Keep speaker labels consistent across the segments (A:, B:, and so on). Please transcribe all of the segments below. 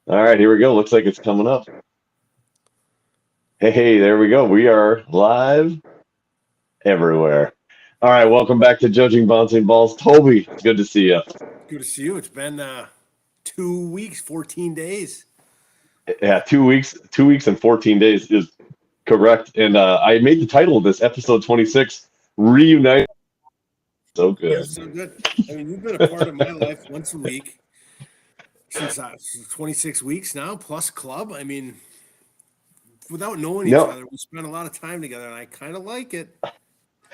A: All right, here we go. Looks like it's coming up. Hey, there we go. We are live everywhere. All right, welcome back to Judging Bouncing Balls. Toby, it's good to see you.
B: Good to see you. It's been 2 weeks, 14 days.
A: Yeah, 2 weeks, 2 weeks and 14 days is correct. And I made the title of this episode 26, Reunite. So
B: You're
A: good.
B: so good. I mean, you've been a part of my life once a week since 26 weeks now, plus club. I mean, without knowing each
A: No,
B: other, we spent a lot of time together, and I kind of like it.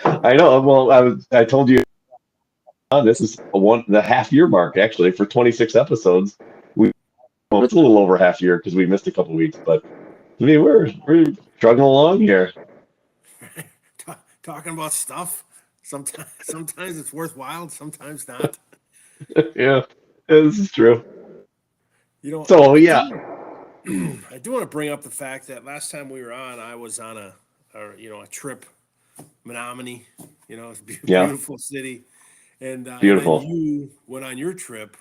A: I know. Well, I told you this is the half year mark actually for 26 episodes. Well, it's a little over half year because we missed a couple weeks, but I mean we're struggling along here.
B: Talking about stuff. Sometimes it's worthwhile, sometimes not.
A: Yeah, this is true.
B: You know, I,
A: So
B: I
A: yeah,
B: do I do want to bring up the fact that last time we were on, I was on a trip, Menominee. It's a
A: yeah,
B: beautiful city, and then
A: beautiful.
B: you went on your trip,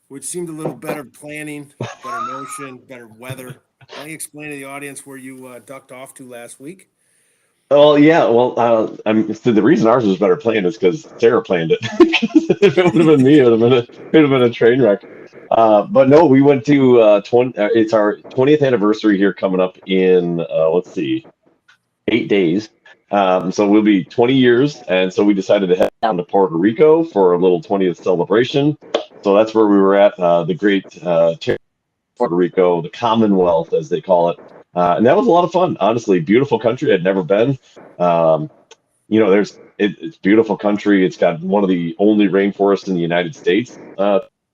B: which seemed a little better planning, better notion, better weather. Why don't you explain to the audience where you ducked off to last week?
A: Well, yeah, well, so the reason ours was better planned is because Sarah planned it. If it would have been me, it would have been a train wreck. But no, we went to 20. It's our 20th anniversary here coming up in let's see, 8 days. So we'll be 20 years, and so we decided to head down to Puerto Rico for a little 20th celebration. So that's where we were at, the great Puerto Rico, the Commonwealth, as they call it. And that was a lot of fun. Honestly, beautiful country. I'd never been. Um, it's beautiful country. It's got one of the only rainforests in the United States.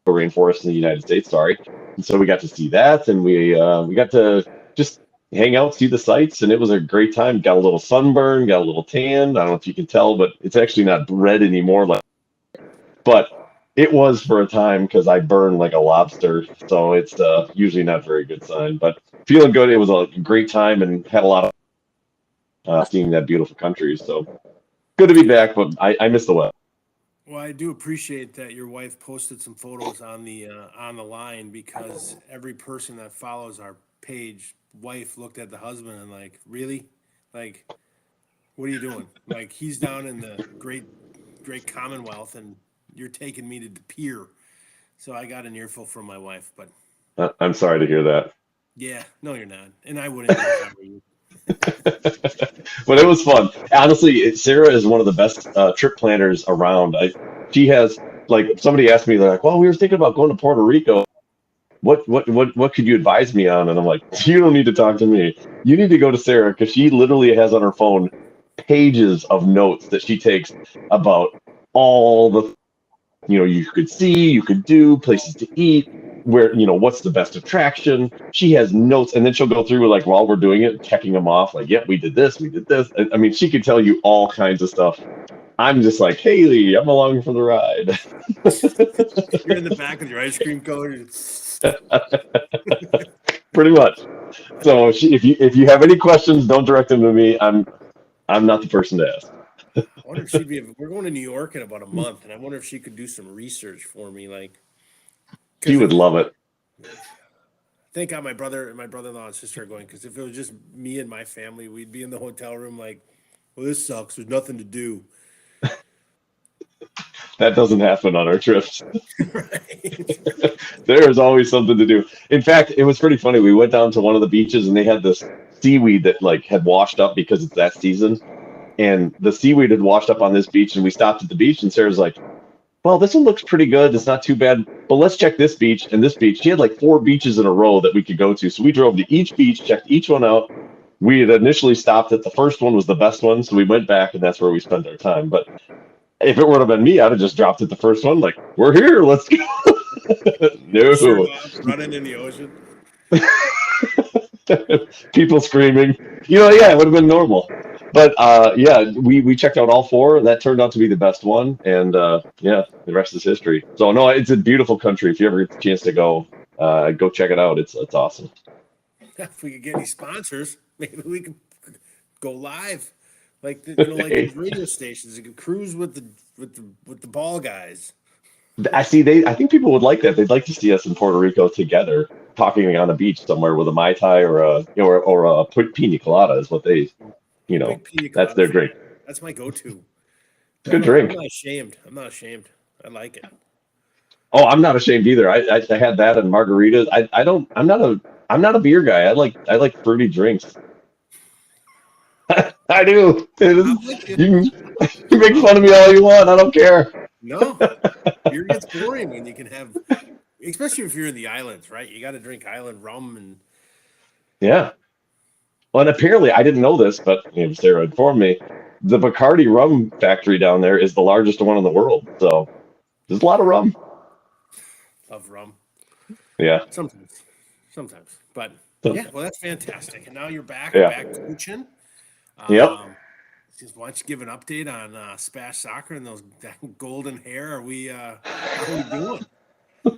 A: Rainforest in the United States. Sorry. And so we got to see that, and we got to just hang out, see the sights, and it was a great time. Got a little sunburn, got a little tan. I don't know if you can tell, but it's actually not red anymore. But it was for a time because I burn like a lobster, so it's usually not a very good sign. But feeling good. It was a great time and had a lot of seeing that beautiful country. So good to be back, but I miss the weather.
B: Well, I do appreciate that your wife posted some photos on the line because every person that follows our page, wife looked at the husband and like, really, like, what are you doing? Like, he's down in the great Commonwealth, and you're taking me to the pier. So I got an earful from my wife, but
A: I'm sorry to hear that.
B: yeah, no, you're not, and I wouldn't be if I were you.
A: But it was fun. Honestly, Sarah is one of the best trip planners around. She has like somebody asked me, they're like, "Well, we were thinking about going to Puerto Rico. What could you advise me on?" And I'm like, "You don't need to talk to me. You need to go to Sarah because she literally has on her phone pages of notes that she takes about all the you could see, you could do, places to eat, where what's the best attraction. She has notes, and then she'll go through like while we're doing it, checking them off. Like, yep, we did this, we did this. I mean, she could tell you all kinds of stuff. I'm just like, Haley, I'm along for the ride.
B: You're in the back with your ice cream cone.
A: Pretty much. So if you have any questions, don't direct them to me. I'm not the person to ask.
B: I wonder if she'd be. We're going to New York in about a month, and I wonder if she could do some research for me, like
A: She
B: because
A: would love it.
B: thank God my brother-in-law and sister are going. Because if it was just me and my family, we'd be in the hotel room like, well, this sucks. There's nothing to do.
A: That doesn't happen on our trips.
B: Right.
A: There is always something to do. In fact, it was pretty funny. We went down to one of the beaches and they had this seaweed that like had washed up because it's that season. And the seaweed had washed up on this beach and we stopped at the beach and Sarah's like, "Well, this one looks pretty good. It's not too bad, but let's check this beach and this beach." She had like four beaches in a row that we could go to. So we drove to each beach, checked each one out. We had initially stopped at the first one was the best one, so we went back and that's where we spent our time. But if it would have been me, I'd have just dropped at the first one, like, "We're here, let's go."
B: Shirt
A: No.
B: off, running in the ocean.
A: People screaming. Yeah, it would have been normal. But yeah, we checked out all four. That turned out to be the best one, and yeah, the rest is history. So no, it's a beautiful country. If you ever get the chance to go, go check it out. It's awesome.
B: If we could get any sponsors, maybe we could go live, like like
A: Hey,
B: those radio stations. You could cruise with the ball guys.
A: I see. I think people would like that. They'd like to see us in Puerto Rico together, talking on a beach somewhere with a mai tai or a pina colada is what they,
B: Big pina
A: that's
B: colada
A: their
B: fan.
A: drink.
B: That's my go-to.
A: Good
B: I'm
A: drink.
B: not ashamed. I'm not ashamed. I like it.
A: Oh, I'm not ashamed either. I had that and margaritas. I don't. I'm not a beer guy. I like fruity drinks. I do. It is,
B: I'm with you.
A: you make fun of me all you want. I don't care.
B: No, beer gets boring when you can have, especially if you're in the islands, right? You got to drink island rum and
A: Yeah. Well, and apparently I didn't know this, but Sarah informed me. The Bacardi rum factory down there is the largest one in the world. So there's a lot of rum.
B: love rum.
A: Yeah.
B: Sometimes. But yeah,
A: So,
B: well, that's fantastic. And now you're
A: yeah.
B: back coaching.
A: Yep.
B: Just why don't you give an update on Spash Soccer and that golden hair? How are we doing?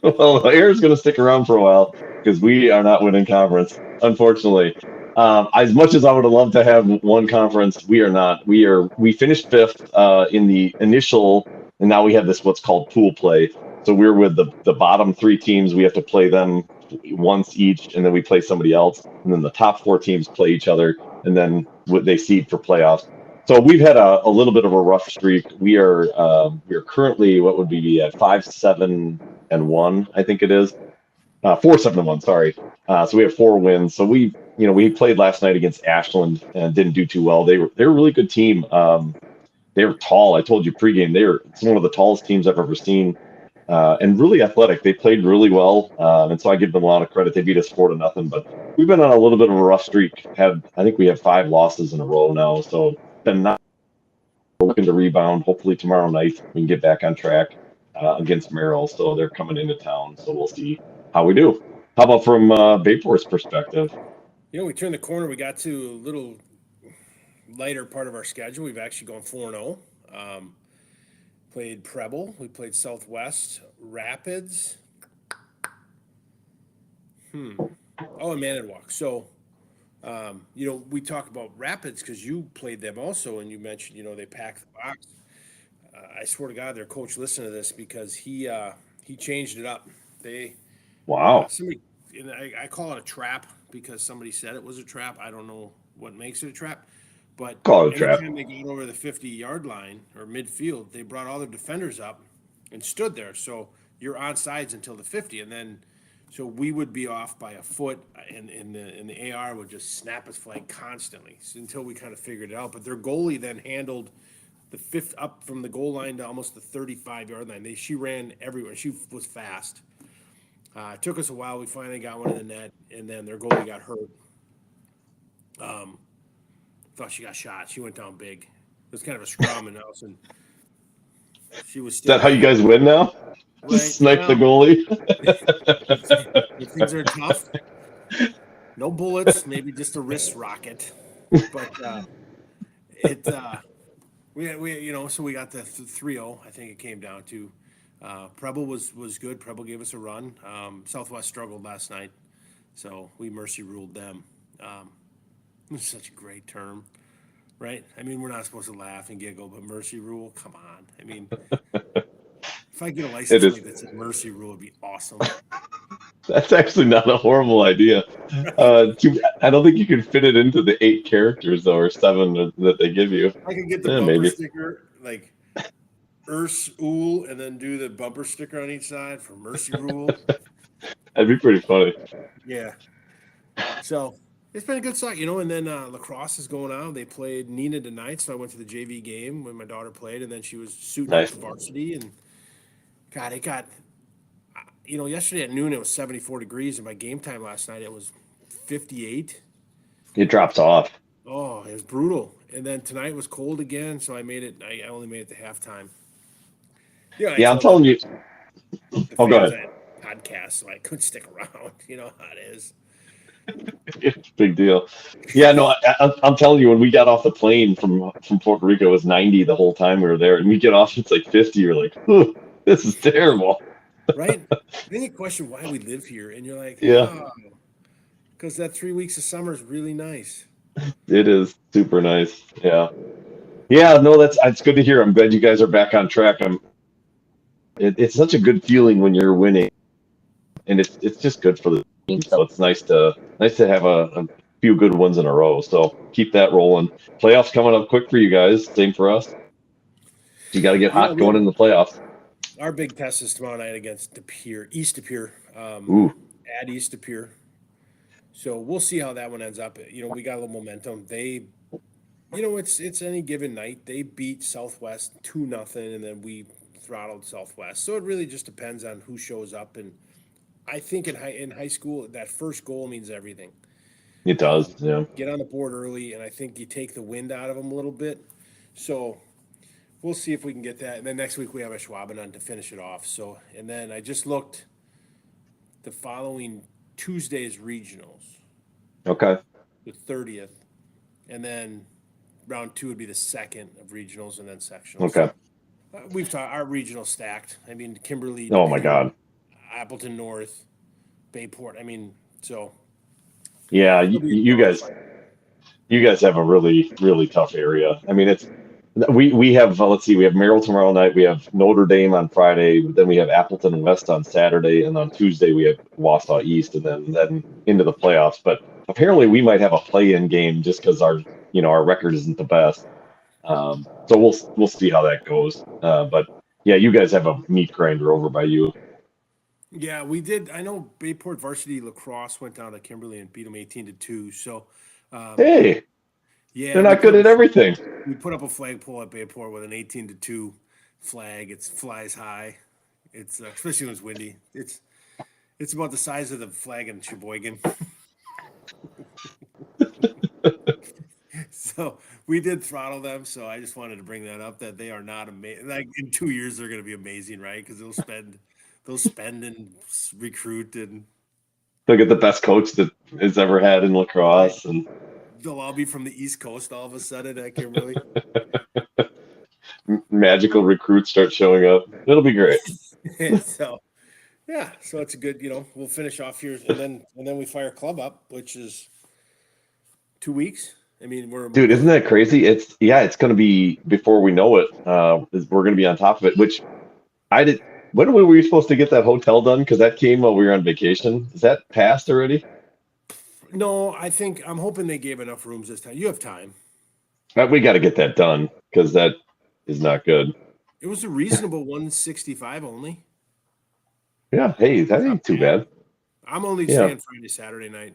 A: Well, Air's going to stick around for a while because we are not winning conference, unfortunately. As much as I would have loved to have one conference, we are not. We finished fifth in the initial, and now we have this what's called pool play. So we're with the bottom three teams. We have to play them once each, and then we play somebody else, and then the top four teams play each other, and then they seed for playoffs. So we've had a little bit of a rough streak. We are currently what would be at 5-7-1, I think it is. 4-7-1, sorry. So we have 4 wins. So we played last night against Ashland and didn't do too well. They're a really good team. They were tall. I told you pregame. It's one of the tallest teams I've ever seen, and really athletic. They played really well, and so I give them a lot of credit. They beat us 4-0, but we've been on a little bit of a rough streak. I think we have 5 losses in a row now. So been not looking to rebound. Hopefully tomorrow night we can get back on track against Merrill. So they're coming into town. So we'll see how we do. How about from Bayport's perspective?
B: We turned the corner. We got to a little lighter part of our schedule. We've actually gone 4-0. Played Preble. We played Southwest Rapids. Oh, and Manitowoc. So, we talk about Rapids because you played them also, and you mentioned, they packed the box. I swear to God, their coach listened to this because he changed it up.
A: Wow.
B: Somebody, and I call it a trap because somebody said it was a trap. I don't know what makes it a trap, but
A: Call it a trap.
B: anytime they got over the 50-yard line or midfield, they brought all their defenders up and stood there. So you're on sides until the 50, and then so we would be off by a foot, and the AR would just snap his flag constantly until we kind of figured it out. But their goalie then handled the fifth up from the goal line to almost the 35-yard line. She ran everywhere. She was fast. It took us a while. We finally got one in the net, and then their goalie got hurt. Thought she got shot. She went down big. It was kind of a scrum, and Nelson. She was
A: Is
B: still.
A: that how you guys win now?
B: Right,
A: Just snipe the goalie?
B: If things are tough, no bullets, maybe just a wrist rocket. But so we got the 3-0. I think it came down to. Preble was good. Preble gave us a run. Southwest struggled last night, so we mercy ruled them. It's such a great term, right? I mean, we're not supposed to laugh and giggle, but mercy rule, come on. I mean, if I get a license plate that says mercy rule, it'd be awesome.
A: That's actually not a horrible idea. I don't think you can fit it into the 8 characters though, or 7 that they give you.
B: I could get the bumper sticker, like Urs Ool, and then do the bumper sticker on each side for mercy rule.
A: That'd be pretty funny.
B: Yeah. So it's been a good start, and then lacrosse is going on. They played Neenah tonight, so I went to the JV game when my daughter played, and then she was suiting up for varsity. And God, it got, yesterday at noon it was 74 degrees, and by game time last night it was 58.
A: It drops off.
B: Oh, it was brutal. And then tonight was cold again, so I only made it to halftime.
A: Yeah, I'm telling you. Oh, go ahead.
B: Podcast, so I couldn't stick around. You know how it is.
A: Big deal. Yeah, no, I'm telling you, when we got off the plane from Puerto Rico, it was 90 the whole time we were there, and we get off, it's like 50. You're like, this is terrible.
B: Right? Then you question why we live here, and you're like, because that 3 weeks of summer is really nice.
A: It is super nice. Yeah. Yeah, no, it's good to hear. I'm glad you guys are back on track. it's such a good feeling when you're winning, and it's just good for the team. So it's nice to have a few good ones in a row. So keep that rolling. Playoffs coming up quick for you guys. Same for us. You got to get
B: Yeah,
A: hot going in the playoffs.
B: our big test is tomorrow night against De Pere, East De Pere,
A: Ooh,
B: at East De Pere. So we'll see how that one ends up. We got a little momentum. It's any given night. They beat Southwest 2-0, and then we throttled Southwest. So it really just depends on who shows up. And I think in high school, that first goal means everything.
A: it does. Yeah.
B: Get on the board early, and I think you take the wind out of them a little bit. So we'll see if we can get that. And then next week we have a Schwaben to finish it off. So, and then I just looked the following Tuesday's regionals,
A: Okay.
B: the 30th, and then round two would be the second of regionals and then sectionals.
A: Okay.
B: We've talked our regional stacked. I mean, Kimberly,
A: Oh my God.
B: Appleton North, Bayport. I mean, so
A: Yeah, you guys have a really really tough area. I mean, we have let's see, we have Merrill tomorrow night, we have Notre Dame on Friday, then we have Appleton West on Saturday, and on Tuesday we have Wausau East, and then into the playoffs. But apparently we might have a play-in game just because our record isn't the best. So we'll see how that goes. But yeah, you guys have a meat grinder over by you.
B: yeah, we did. I know Bayport varsity lacrosse went down to Kimberly and beat them 18-2. So,
A: Hey,
B: yeah,
A: they're not good at everything.
B: we put up a flagpole at Bayport with an 18-2 flag. It flies high. It's especially when it's windy. It's about the size of the flag in Sheboygan. So we did throttle them. So I just wanted to bring that up that they are not amazing. Like in 2 years, they're going to be amazing, right? Because they'll spend and recruit, and
A: They'll get the best coach that has ever had in lacrosse, and
B: they'll all be from the East Coast all of a sudden at Kimberly.
A: magical recruits start showing up. It'll be great.
B: So yeah, so it's a good. We'll finish off here, and then we fire club up, which is 2 weeks. I mean,
A: Dude, isn't that crazy? It's going to be before we know it. We're going to be on top of it. Which I did. When were we supposed to get that hotel done? Because that came while we were on vacation. Is that passed already?
B: No, I'm hoping they gave enough rooms this time. You have time.
A: We got to get that done because that is not good.
B: It was a reasonable 165 only.
A: Yeah. Hey, that ain't too bad.
B: I'm only staying Friday, Saturday night.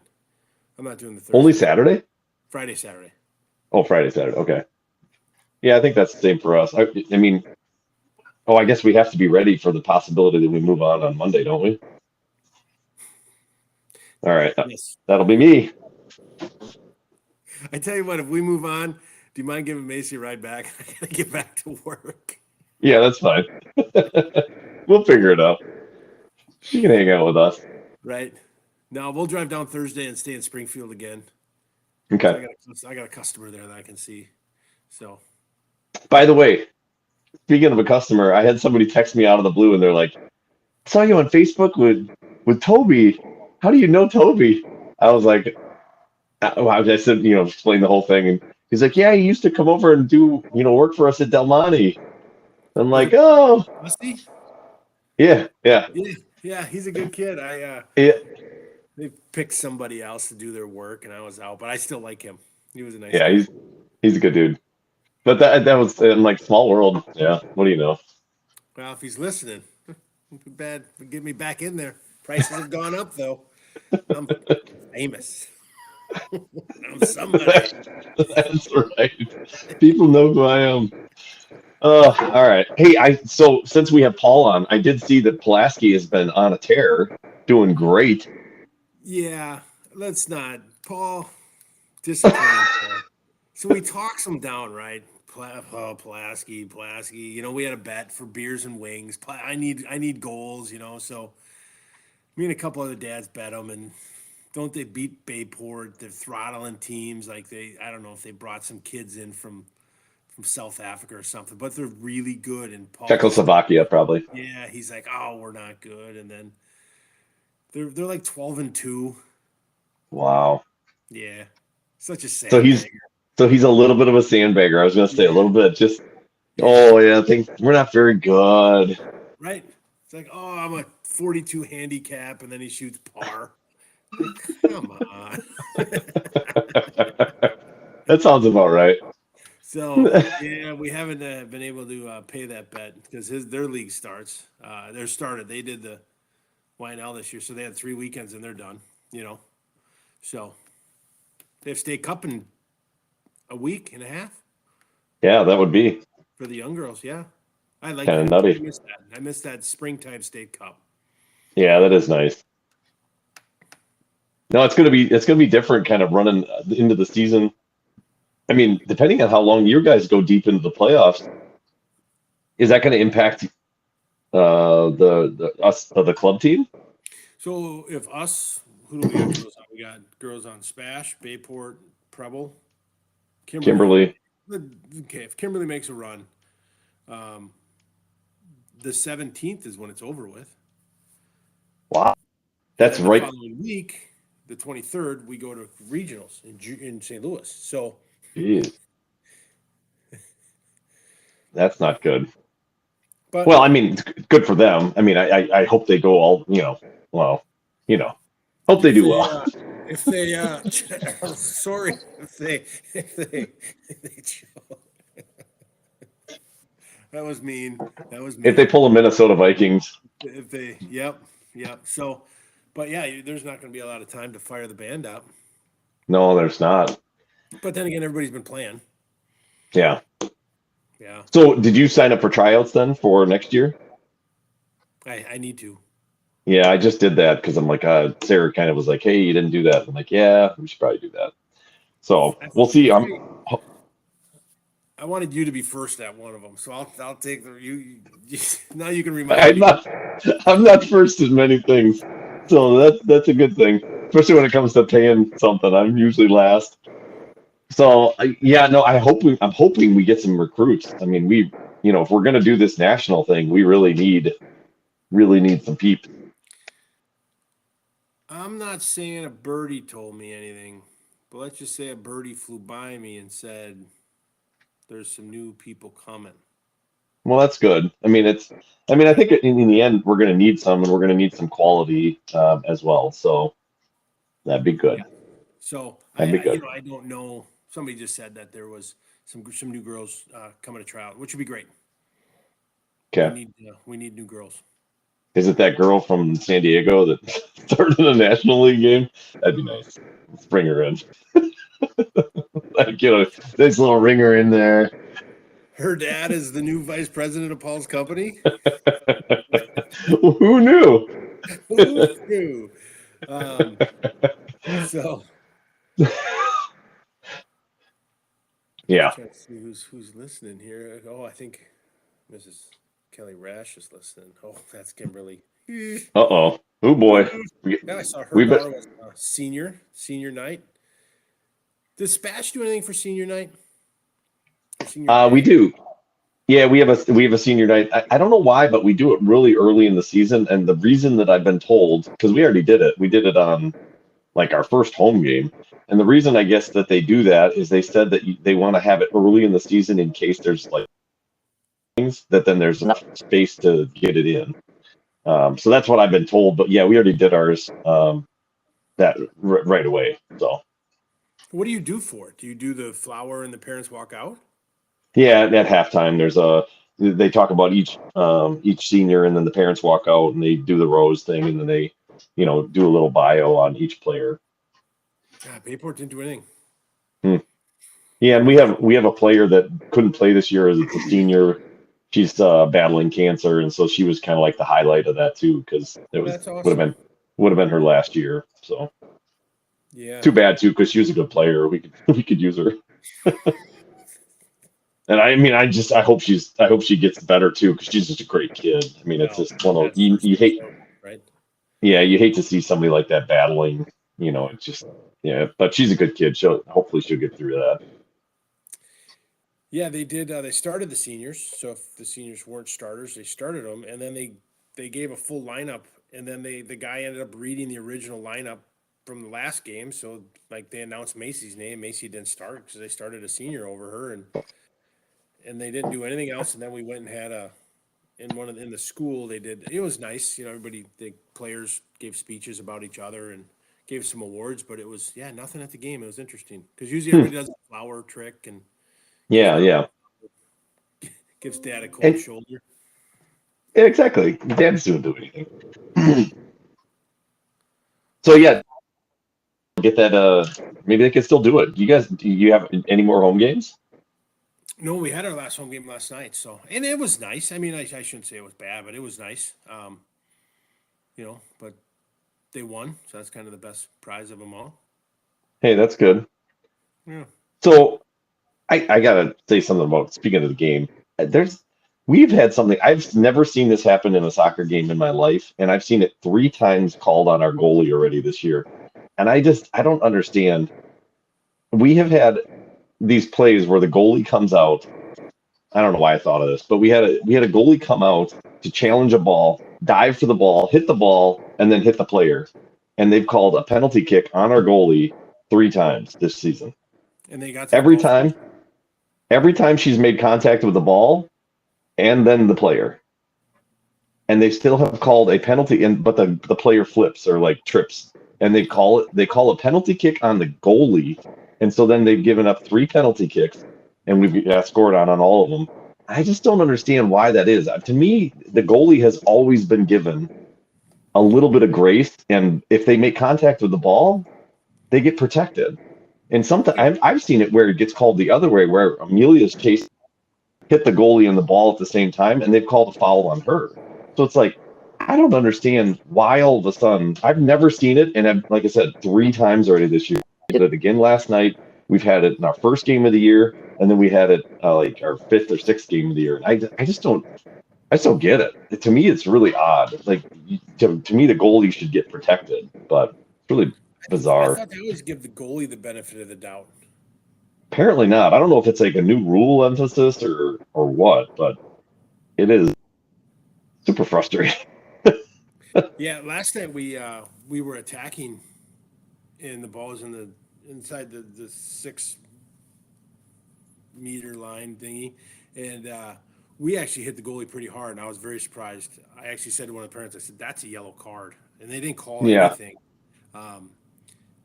B: I'm not doing the Thursday.
A: Only Saturday?
B: Friday, Saturday.
A: Oh, Friday, Saturday. Okay. Yeah, I think that's the same for us. I mean, I guess we have to be ready for the possibility that we move on Monday, don't we? All right.
B: Yes.
A: That'll be me.
B: I tell you what, if we move on, do you mind giving Macy a ride back? I gotta get back to work.
A: Yeah, that's fine. We'll figure it out. She can hang out with us.
B: Right. No, we'll drive down Thursday and stay in Springfield again.
A: Okay.
B: So I got a customer there that I can see. So,
A: by the way, speaking of a customer, I had somebody text me out of the blue, and they're like, "I saw you on Facebook with Toby. How do you know Toby?" I was like, I said, explain the whole thing, and he's like, "Yeah, he used to come over and do, work for us at Del Monte." I'm like, "Oh,
B: must he?
A: Yeah.
B: Yeah, he's a good kid.
A: Yeah.
B: They picked somebody else to do their work, and I was out, but I still like him. He was a nice.
A: Yeah,
B: guy.
A: he's a good dude. But that was in like small world. Yeah. What do you know?
B: Well, if he's listening, bad. Get me back in there. Prices have gone up though. I'm famous. I'm somebody.
A: That's right. People know who I am. All right. Hey, so since we have Paul on, I did see that Pulaski has been on a tear, doing great.
B: Yeah, let's not, Paul. Disappointing. Paul. So we talk some down, right? Pulaski. We had a bet for beers and wings. I need goals. So me and a couple other dads bet them, and don't they beat Bayport? They're throttling teams like I don't know if they brought some kids in from South Africa or something, but they're really good. And Paul,
A: Czechoslovakia, probably.
B: Yeah, he's like, oh, we're not good, and then they're like 12-2.
A: Wow.
B: Yeah, such a sad.
A: So he's a little bit of a sandbagger. I was going to say a little bit. Just I think we're not very good.
B: right? It's like, oh, I'm a 42 handicap, and then he shoots par. Like, come on.
A: That sounds about right.
B: So yeah, we haven't been able to pay that bet because their league starts. They're started. They did the YNL this year, so they had 3 weekends and they're done. You know, so they have state cup in a week and a half
A: Yeah, that would be
B: for the young girls. Yeah, I like
A: kind of
B: that. I
A: nutty.
B: missed that. I missed that springtime state cup.
A: Yeah, that is nice. No, it's gonna be different, kind of running into the season. I mean, depending on how long you guys go deep into the playoffs, is that going to impact the us the club team?
B: So if us, who do we got girls on? We got girls on Spash, Bayport, Preble, Kimberly.
A: Kimberly.
B: Okay, if Kimberly makes a run, um, the 17th is when it's over with.
A: Wow,
B: And
A: that's
B: then the
A: right.
B: following week, the 23rd, we go to regionals in St. Louis. So,
A: Jeez, that's not good.
B: but
A: Well, I mean, it's good for them. I mean, I hope they go all, well, you know, hope they
B: if
A: do
B: they,
A: well.
B: uh, if they, sorry, if they that was mean. That was
A: If they
B: mean.
A: pull a Minnesota Vikings,
B: If they, yep. So, but yeah, there's not going to be a lot of time to fire the band up.
A: no, there's not.
B: But then again, everybody's been playing.
A: Yeah.
B: Yeah,
A: So, did you sign up for tryouts then for next year?
B: I need to.
A: Yeah, I just did that because I'm like, Sarah kind of was like, "Hey, you didn't do that." I'm like, "Yeah, we should probably do that." So
B: I,
A: we'll see.
B: I wanted you to be first at one of them, so I'll take you now you can remind
A: I'm
B: me.
A: not I'm not first in many things, so that's a good thing, especially when it comes to paying something. I'm usually last. So yeah, no, I'm hoping we get some recruits. I mean, if we're gonna do this national thing, we really need some peeps.
B: I'm not saying a birdie told me anything, but let's just say a birdie flew by me and said there's some new people coming.
A: Well, that's good. I think in the end we're gonna need some, and we're gonna need some quality as well. So that'd be
B: Yeah.
A: good.
B: So
A: That'd be good.
B: I don't know. Somebody just said that there was some new girls coming to try out, which would be great.
A: Okay.
B: We need new girls.
A: Is it that girl from San Diego that started in a National League game? That'd be nice. Let's bring her in. Like, nice little ringer in there.
B: Her dad is the new vice president of Paul's company.
A: Who knew?
B: Who knew? Um, so
A: Yeah.
B: just trying to see who's listening here. Oh, I think Mrs. Kelly Rash is listening. Oh, that's Kimberly.
A: Uh-oh. Oh boy. We,
B: Yeah, I saw her
A: we bet.
B: daughter was senior night. Does Spash do anything for senior night or senior
A: We
B: day?
A: do. Yeah, we have a senior night. I don't know why, but we do it really early in the season. And the reason that I've been told, because we already did it, we did it on like our first home game. And the reason I guess that they do that is they said that they want to have it early in the season in case there's like things that then there's enough space to get it in. So that's what I've been told. But yeah, we already did ours right away. So
B: What do you do for it? Do you do the flower and the parents walk out?
A: yeah, at halftime, they talk about each senior, and then the parents walk out and they do the rose thing, and then they do a little bio on each player.
B: Bayport didn't do anything.
A: Hmm. Yeah, and we have a player that couldn't play this year as a senior. She's battling cancer, and so she was kind of like the highlight of that too, because it
B: Oh,
A: was
B: that's
A: would have
B: awesome.
A: been would have been her last year. So
B: Yeah.
A: too bad too, because she was a good player. We could use her. And I mean, I hope she gets better too, because she's just a great kid. I mean, it's
B: Well,
A: just one of
B: that's
A: you,
B: first
A: you
B: and
A: hate,
B: foremost, right?
A: yeah, you hate to see somebody like that battling. It's just, yeah. But she's a good kid. Hopefully she'll get through that.
B: Yeah, they did. They started the seniors. So if the seniors weren't starters, they started them, and then they gave a full lineup, and then the guy ended up reading the original lineup from the last game. So like they announced Macy's name. Macy didn't start because they started a senior over her, and they didn't do anything else. And then we went and had in the school they did. It was nice, everybody, the players gave speeches about each other and gave some awards, but it was nothing at the game. It was interesting because usually
A: Hmm.
B: everybody does a flower trick and gives
A: Yeah,
B: mom
A: yeah.
B: gives dad a cold
A: And
B: shoulder.
A: yeah, exactly. Dad's didn't do anything. So yeah, get that. Maybe they can still do it. Do you have any more home games?
B: No, we had our last home game last night, and it was nice. I mean, I shouldn't say it was bad, but it was nice. But they won, so that's kind of the best prize of them all.
A: Hey, that's good.
B: Yeah.
A: So I gotta say something about speaking of the game. We've had something I've never seen this happen in a soccer game in my life, and I've seen it 3 times called on our goalie already this year. And I don't understand. We have had these plays where the goalie comes out. I don't know why I thought of this, but we had a goalie come out to challenge a ball, dive for the ball, hit the ball, and then hit the player. And they've called a penalty kick on our goalie 3 times this season.
B: And they got to the
A: Every
B: ball first.
A: time, every time she's made contact with the ball and then the player. And they still have called a penalty but the player flips or like trips. And they call a penalty kick on the goalie. And so then they've given up 3 penalty kicks and we've scored on all of them. I just don't understand why that is. To me, the goalie has always been given a little bit of grace, and if they make contact with the ball, they get protected. And sometimes I've seen it where it gets called the other way, where Amelia's chased hit the goalie and the ball at the same time, and they've called a foul on her. So it's like I don't understand why all of a sudden I've never seen it, and like I said, 3 times already this year. We did it again last night. We've had it in our first game of the year, and then we had it like our fifth or sixth game of the year. And I just don't get it. To me, it's really odd. Like to me, the goalie should get protected, but it's really
B: I
A: bizarre.
B: thought they always give the goalie the benefit of the doubt.
A: Apparently not. I don't know if it's like a new rule emphasis or what, but it is super frustrating.
B: Yeah, last night we were attacking, and the ball was inside the 6 meter line thingy, and we actually hit the goalie pretty hard, and I was very surprised. I actually said to one of the parents, I said, "That's a yellow card," and they didn't call
A: Yeah,
B: anything, um,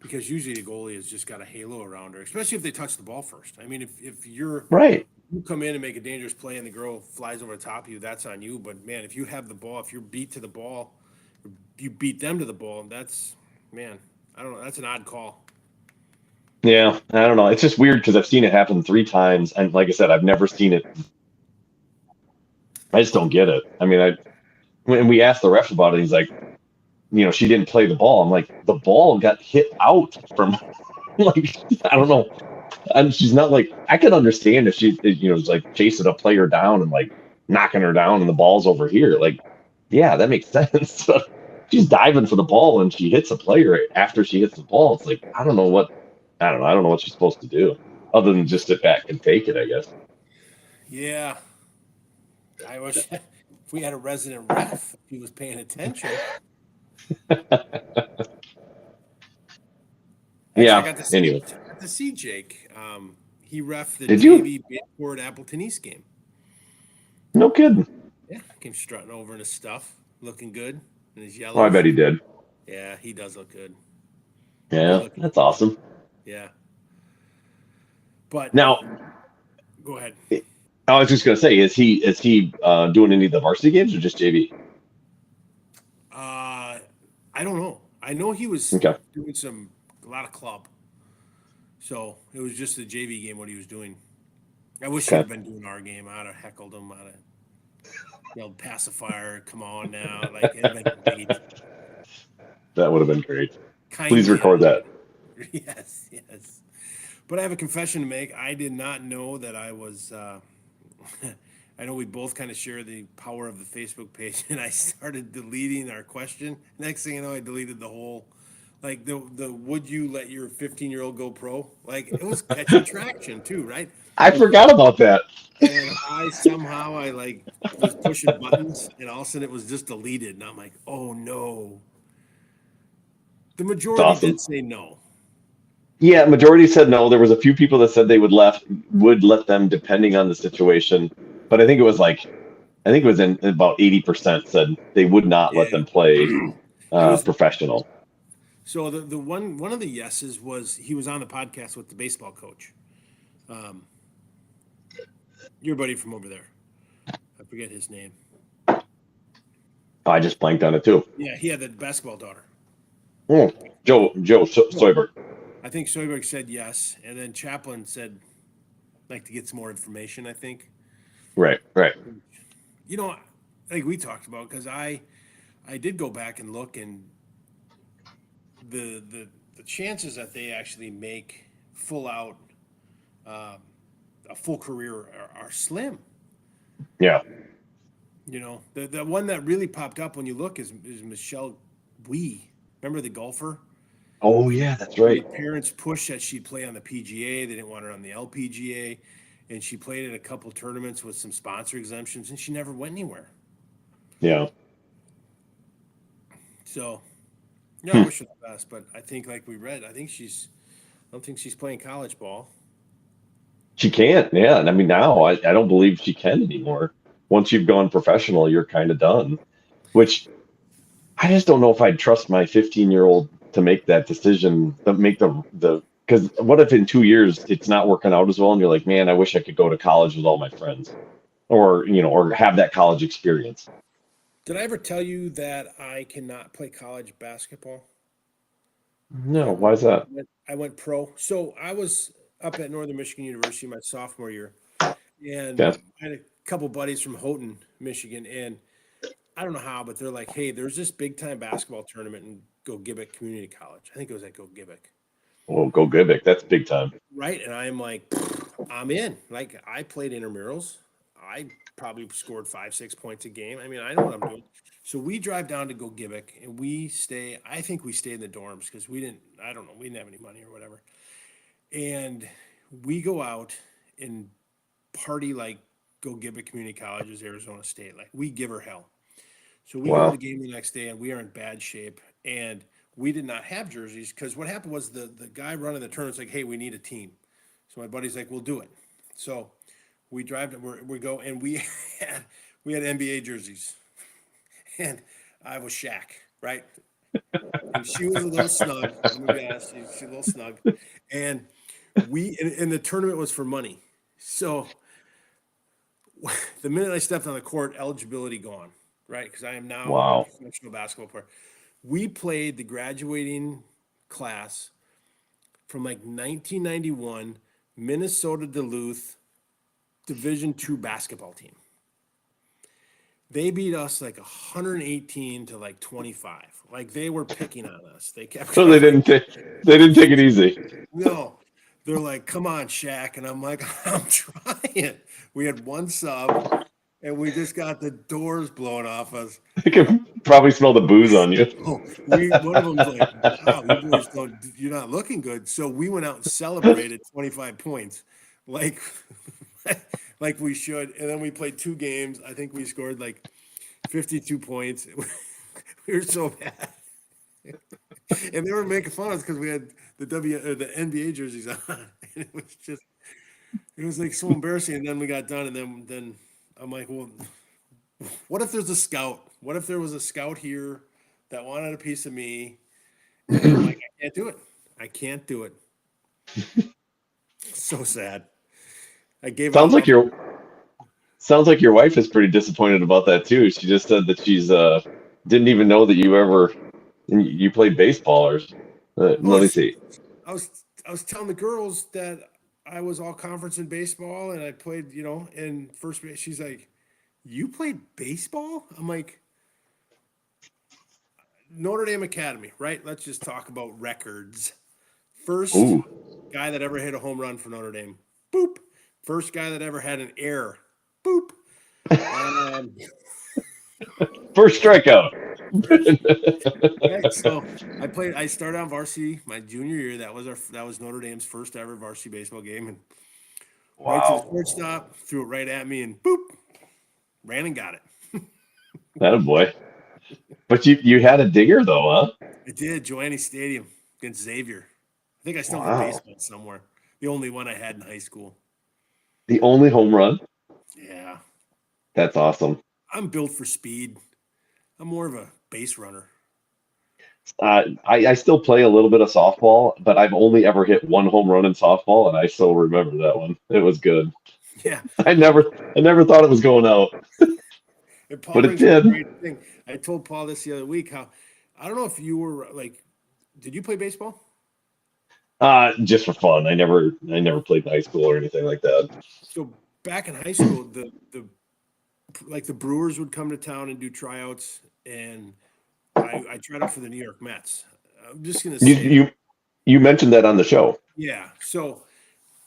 B: because usually the goalie has just got a halo around her, especially if they touch the ball first. I mean, if
A: right.
B: you come in and make a dangerous play and the girl flies over the top of you, that's on you. But man, if you have the ball, if you're beat to the ball, you beat them to the ball, that's man, I don't know. That's an odd call.
A: Yeah, I don't know. It's just weird because I've seen it happen 3 times, and like I said, I've never seen it. I just don't get it. I mean, when we asked the ref about it, he's like, she didn't play the ball. I'm like, the ball got hit out from, like, I don't know. And she's not like, I can understand if she, is like chasing a player down and like knocking her down and the ball's over here. Like, yeah, that makes sense. But she's diving for the ball and she hits a player after she hits the ball. It's like, I don't know. I don't know what she's supposed to do other than just sit back and take it, I guess.
B: Yeah, I wish if we had a resident ref, if he was paying attention. Actually,
A: Yeah. Anyway,
B: I got to see Jake. He ref the
A: did you?
B: JV Bayport Appleton East game.
A: No kidding.
B: Yeah, came strutting over in his stuff, looking good in his
A: Oh, I
B: yellows.
A: bet he did.
B: Yeah, he does look good. Good
A: Yeah,
B: looking.
A: that's awesome.
B: Yeah, but
A: Now,
B: go ahead.
A: I was just gonna say, is he doing any of the varsity games or just JV?
B: I don't know. I know he was
A: Okay.
B: doing a lot of club, so it was just the JV game what he was doing. I wish he'd
A: Okay.
B: have been doing our game. I'd have heckled him. I'd have yelled pacifier. Come on now, like it'd been great.
A: That would have been great. Please
B: Kindly
A: record that.
B: yes, yes. But I have a confession to make. I did not know that I was. I know we both kind of share the power of the Facebook page, and I started deleting our question. Next thing you know, I deleted the whole, like the would you let your 15-year-old go pro? Like it was catching traction too, right?
A: I forgot about that.
B: And I like was pushing buttons, and all of a sudden it was just deleted, and I'm like, oh no. The
A: It's
B: majority
A: awesome.
B: did say no.
A: Yeah, majority said no. There was a few people that said they would let them depending on the situation, but I think it was like I think it was in about 80% said they would not let
B: Yeah.
A: them play
B: It was
A: professional.
B: so the one of the yeses was he was on the podcast with the baseball coach. Um, your buddy from over there. I forget his name.
A: I just blanked on it too.
B: Yeah, he had the basketball daughter.
A: Oh, Joe Soyberg.
B: I think Soyberg said yes, and then Chaplin said like to get some more information. I think
A: Right.
B: you know, like we talked about because I did go back and look, and the chances that they actually make full out um, a full career are slim.
A: Yeah.
B: You know, the one that really popped up when you look is Michelle Wee. Remember the golfer?
A: Oh yeah, that's
B: Her
A: right.
B: parents pushed that she'd play on the PGA. They didn't want her on the LPGA, and she played in a couple tournaments with some sponsor exemptions, and she never went anywhere.
A: Yeah.
B: So, yeah, I
A: Hmm.
B: wish her the best, but I think, like we read, I don't think she's playing college ball.
A: She can't. Yeah. And I mean, now I don't believe she can anymore. Once you've gone professional, you're kind of done. Which I just don't know if I'd trust my 15-year-old to make that decision, to make the because what if in 2 years it's not working out as well, and you're like, man, I wish I could go to college with all my friends, or or have that college experience.
B: Did I ever tell you that I cannot play college basketball?
A: No, why is that?
B: I went pro. So I was up at Northern Michigan University my sophomore year, and
A: Yeah.
B: I had a couple buddies from Houghton, Michigan, and I don't know how, but they're like, "Hey, there's this big time basketball tournament in Go Gibbet Community College. I think it was at Go Gibbet,
A: Oh, go Givic. That's big time.
B: right?" And I'm like, "I'm in." Like I played intramurals. I probably scored 5, 6 points a game. I mean, I know what I'm doing. So we drive down to Go Gibbet, and we stay. I think we stayed in the dorms because we didn't. I don't know. We didn't have any money or whatever. And we go out and party like Go Gibbet Community College is Arizona State. Like we give her hell. So we go to the
A: Wow.
B: game the next day and we are in bad shape. And we did not have jerseys because what happened was the guy running the tournament's like, hey, we need a team. So my buddy's like, we'll do it. So we drive to we go and had we had NBA jerseys. And I was Shaq, right? And she was a little snug. I'm gonna be honest, she's a little snug. And and the tournament was for money. So the minute I stepped on the court, eligibility gone, right? Because I am now a
A: Wow.
B: professional basketball player. We played the graduating class from like 1991 Minnesota Duluth Division II basketball team. They beat us like 118 to like 25. Like they were picking on us. They kept
A: So they didn't take it easy.
B: no. They're like, come on, Shaq. And I'm like, I'm trying. We had one sub and we just got the doors blown off us.
A: I can probably smell the booze on you.
B: Oh, one of them was like, wow, you boys don't, you're not looking good. So we went out and celebrated 25 points. Like like we should. And then we played 2 games. I think we scored like 52 points. We were so bad. And they were making fun of us because we had the NBA jerseys on. And it was like so embarrassing. And then we got done, and then I'm like, well, what if there's a scout? What if there was a scout here that wanted a piece of me? And I'm like, I can't do it. I can't do it. So sad. I gave
A: Sounds
B: up.
A: like your sounds like your wife is pretty disappointed about that too. She just said that she's didn't even know that you played baseball or
B: Oh,
A: let me see.
B: I was telling the girls that I was all conference in baseball and I played, in first base. She's like, "You played baseball?" I'm like, Notre Dame Academy, right? Let's just talk about records. First
A: Ooh,
B: guy that ever hit a home run for Notre Dame. Boop. First guy that ever had an error. Boop. Um,
A: first strikeout.
B: right, so I started on varsity my junior year. That was Notre Dame's first ever varsity baseball game. And right to the
A: Wow.
B: shortstop, threw it right at me and boop, ran and got it.
A: That a boy. But you had a digger though, huh?
B: I did, Joanne Stadium against Xavier. I think I still have a
A: Wow.
B: baseball somewhere. The only one I had in high school.
A: The only home run.
B: Yeah.
A: That's awesome.
B: I'm built for speed. I'm more of a base runner.
A: I still play a little bit of softball, but I've only ever hit one home run in softball, and I still remember that one. It was good.
B: Yeah.
A: I never thought it was going out,
B: And Paul
A: but it
B: brings up a
A: did.
B: great thing. I told Paul this the other week how I don't know if you were like, did you play baseball?
A: Just for fun. I never played in high school or anything like that.
B: So back in high school, the like the Brewers would come to town and do tryouts, and I tried out for the New York Mets. I'm just gonna
A: You
B: say,
A: you you mentioned that on the show.
B: yeah. So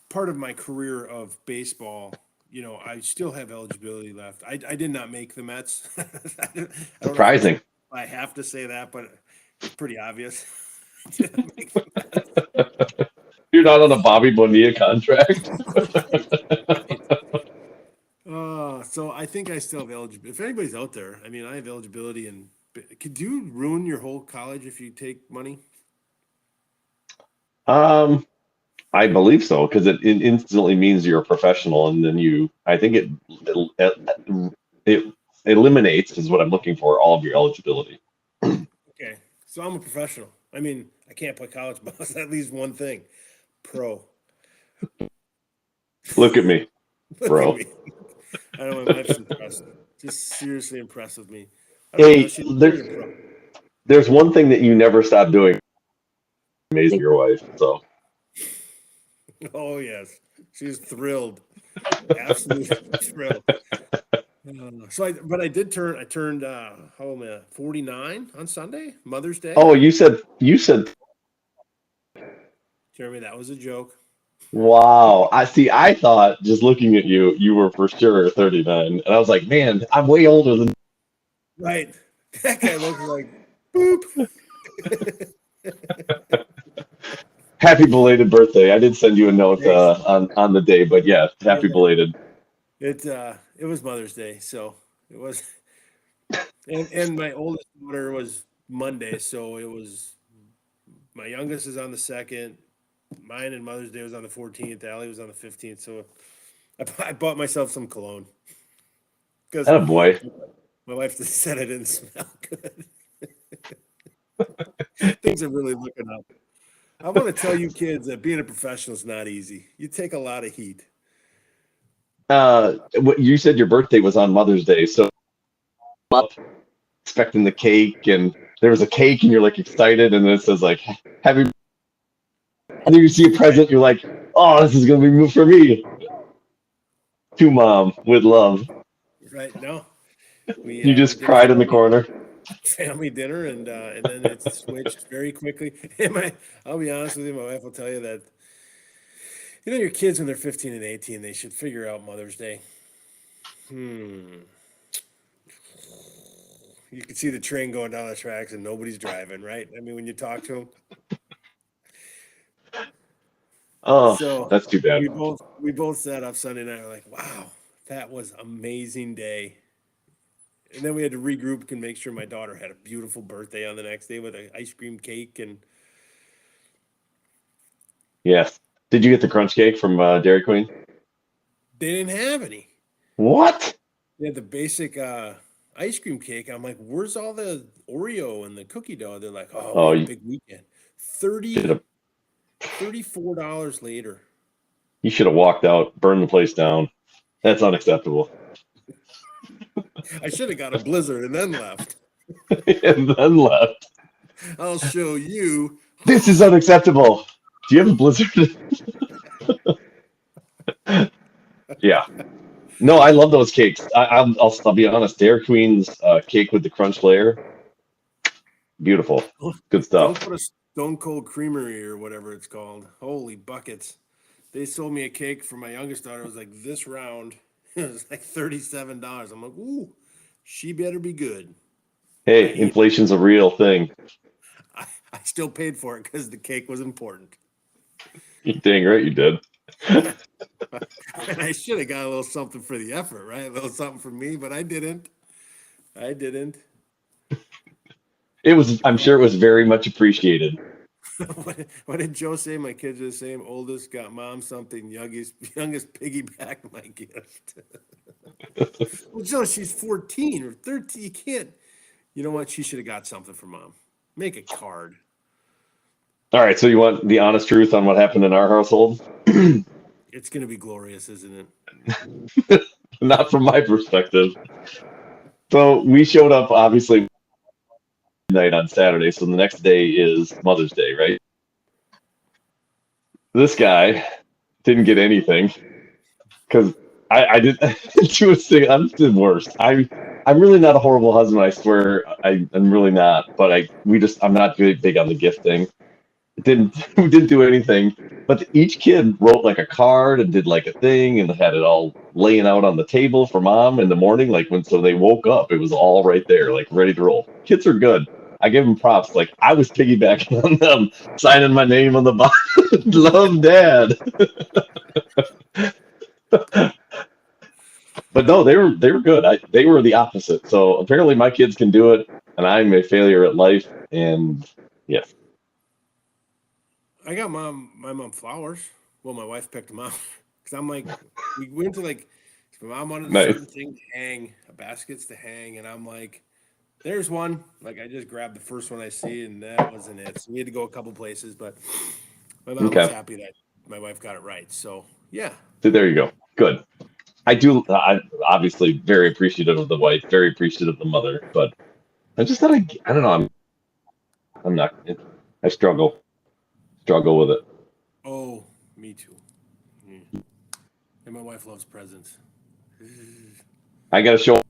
B: part of my career of baseball, I still have eligibility left. I did not make the Mets. I don't know if
A: Surprising.
B: I have to say that, but it's pretty obvious. I didn't make the
A: You're not on a Bobby Bonilla contract.
B: Right. So I think I still have eligibility. If anybody's out there, I mean, I have eligibility, and could you ruin your whole college if you take money?
A: Um, I believe so because it instantly means you're a professional, and then I think it eliminates is what I'm looking for all of your eligibility.
B: Okay, so I'm a professional. I mean, I can't play college ball. That's at least one thing. Pro.
A: Look at me,
B: Look at
A: bro.
B: me. I know my wife's impressed. Just seriously impressed with me. I don't even know
A: Hey,
B: she's really a pro.
A: there's one thing that you never stop doing, amazing your wife. So
B: Oh yes, she's thrilled, absolutely thrilled. But I did turn. I turned. How old am I? 49 on Sunday, Mother's Day.
A: oh, you said
B: Jeremy, that was a joke.
A: wow. I see. I thought just looking at you, you were for sure 39, and I was like, man, I'm way older than.
B: Right. That guy looks like boop.
A: Happy belated birthday. I did send you a note
B: Thanks.
A: on the day, but yeah, happy
B: Yeah.
A: belated.
B: It was Mother's Day, so it was, and my oldest daughter was Monday, so it was my youngest is on the second, mine and Mother's Day was on the 14th, Allie was on the 15th, so I bought myself some cologne because
A: Oh boy.
B: my wife said I didn't smell good. Things are really looking up. I want to tell you kids that being a professional is not easy. You take a lot of heat.
A: What you said your birthday was on Mother's Day, so up expecting the cake, and there was a cake, and you're like excited, and then it says like happy. And then you see a
B: Right,
A: present, you're like, oh, this is gonna be for me. To mom with love.
B: right. No,
A: You
B: we
A: just
B: did
A: cried in the corner.
B: family dinner, and then it switched very quickly. I'll be honest with you, my wife will tell you that your kids when they're 15 and 18, they should figure out Mother's Day. Hmm. You can see the train going down the tracks and nobody's driving, right? I mean, when you talk to them.
A: Oh,
B: So
A: that's too bad.
B: we both sat up Sunday night. We're like, wow, that was amazing day. And then we had to regroup and make sure my daughter had a beautiful birthday on the next day with an ice cream cake, and
A: Yes. Did you get the crunch cake from Dairy Queen?
B: they didn't have any.
A: What?
B: They had the basic ice cream cake. I'm like, where's all the Oreo and the cookie dough? They're like, oh, we
A: Oh,
B: had a
A: you
B: big weekend.
A: should
B: 30
A: have.
B: $34 later.
A: You should have walked out, burned the place down. That's unacceptable.
B: I should have got a blizzard and then left.
A: And then left.
B: I'll show you.
A: This is unacceptable. Do you have a blizzard? Yeah. No, I love those cakes. I'll be honest. Dairy Queen's cake with the crunch layer, beautiful, good
B: Don't
A: stuff.
B: put a Stone Cold Creamery or whatever it's called. Holy buckets. They sold me a cake for my youngest daughter. It was like this round. It was like $37. I'm like, ooh, she better be good. I
A: Hey,
B: hate
A: inflation's a real thing.
B: I still paid for it because the cake was important.
A: You dang right you did.
B: And I should have got a little something for the effort, right? A little something for me, but I didn't. I didn't.
A: It was. I'm sure it was very much appreciated.
B: What did Joe say? My kids are the same. Oldest got mom something. Youngest piggyback my gift. Well, Joe, she's 14 or 13. You can't. You know what? She should have got something for mom. Make a card.
A: All right, so you want the honest truth on what happened in our household?
B: It's gonna be glorious, isn't it?
A: Not from my perspective. So we showed up obviously night on Saturday, so the next day is Mother's Day, right? This guy didn't get anything because I did she was saying I'm the worst. I'm really not a horrible husband, I swear. I'm really not. But I'm not big on the gift thing. It didn't we didn't do anything. But each kid wrote like a card and did like a thing and had it all laying out on the table for mom in the morning. Like when so they woke up, it was all right there, like ready to roll. Kids are good. I give them props. Like I was piggybacking on them, signing my name on the bottom. Love dad. But no, they were good. They were the opposite. So apparently my kids can do it, and I'm a failure at life. And yeah,
B: I got my mom flowers. Well, my wife picked them out because I'm like, we went to like, my mom wanted a
A: nice.
B: certain thing to hang, a baskets to hang, and I'm like, there's one. Like I just grabbed the first one I see, and that wasn't it. So we had to go a couple places, but my mom was
A: Okay,
B: happy that my wife got it right. So yeah,
A: so there you go. Good. I do. I'm obviously very appreciative of the wife, very appreciative of the mother, but I just thought I don't know. I'm not. I struggle with it.
B: oh, me too. Mm. And my wife loves presents.
A: I got to show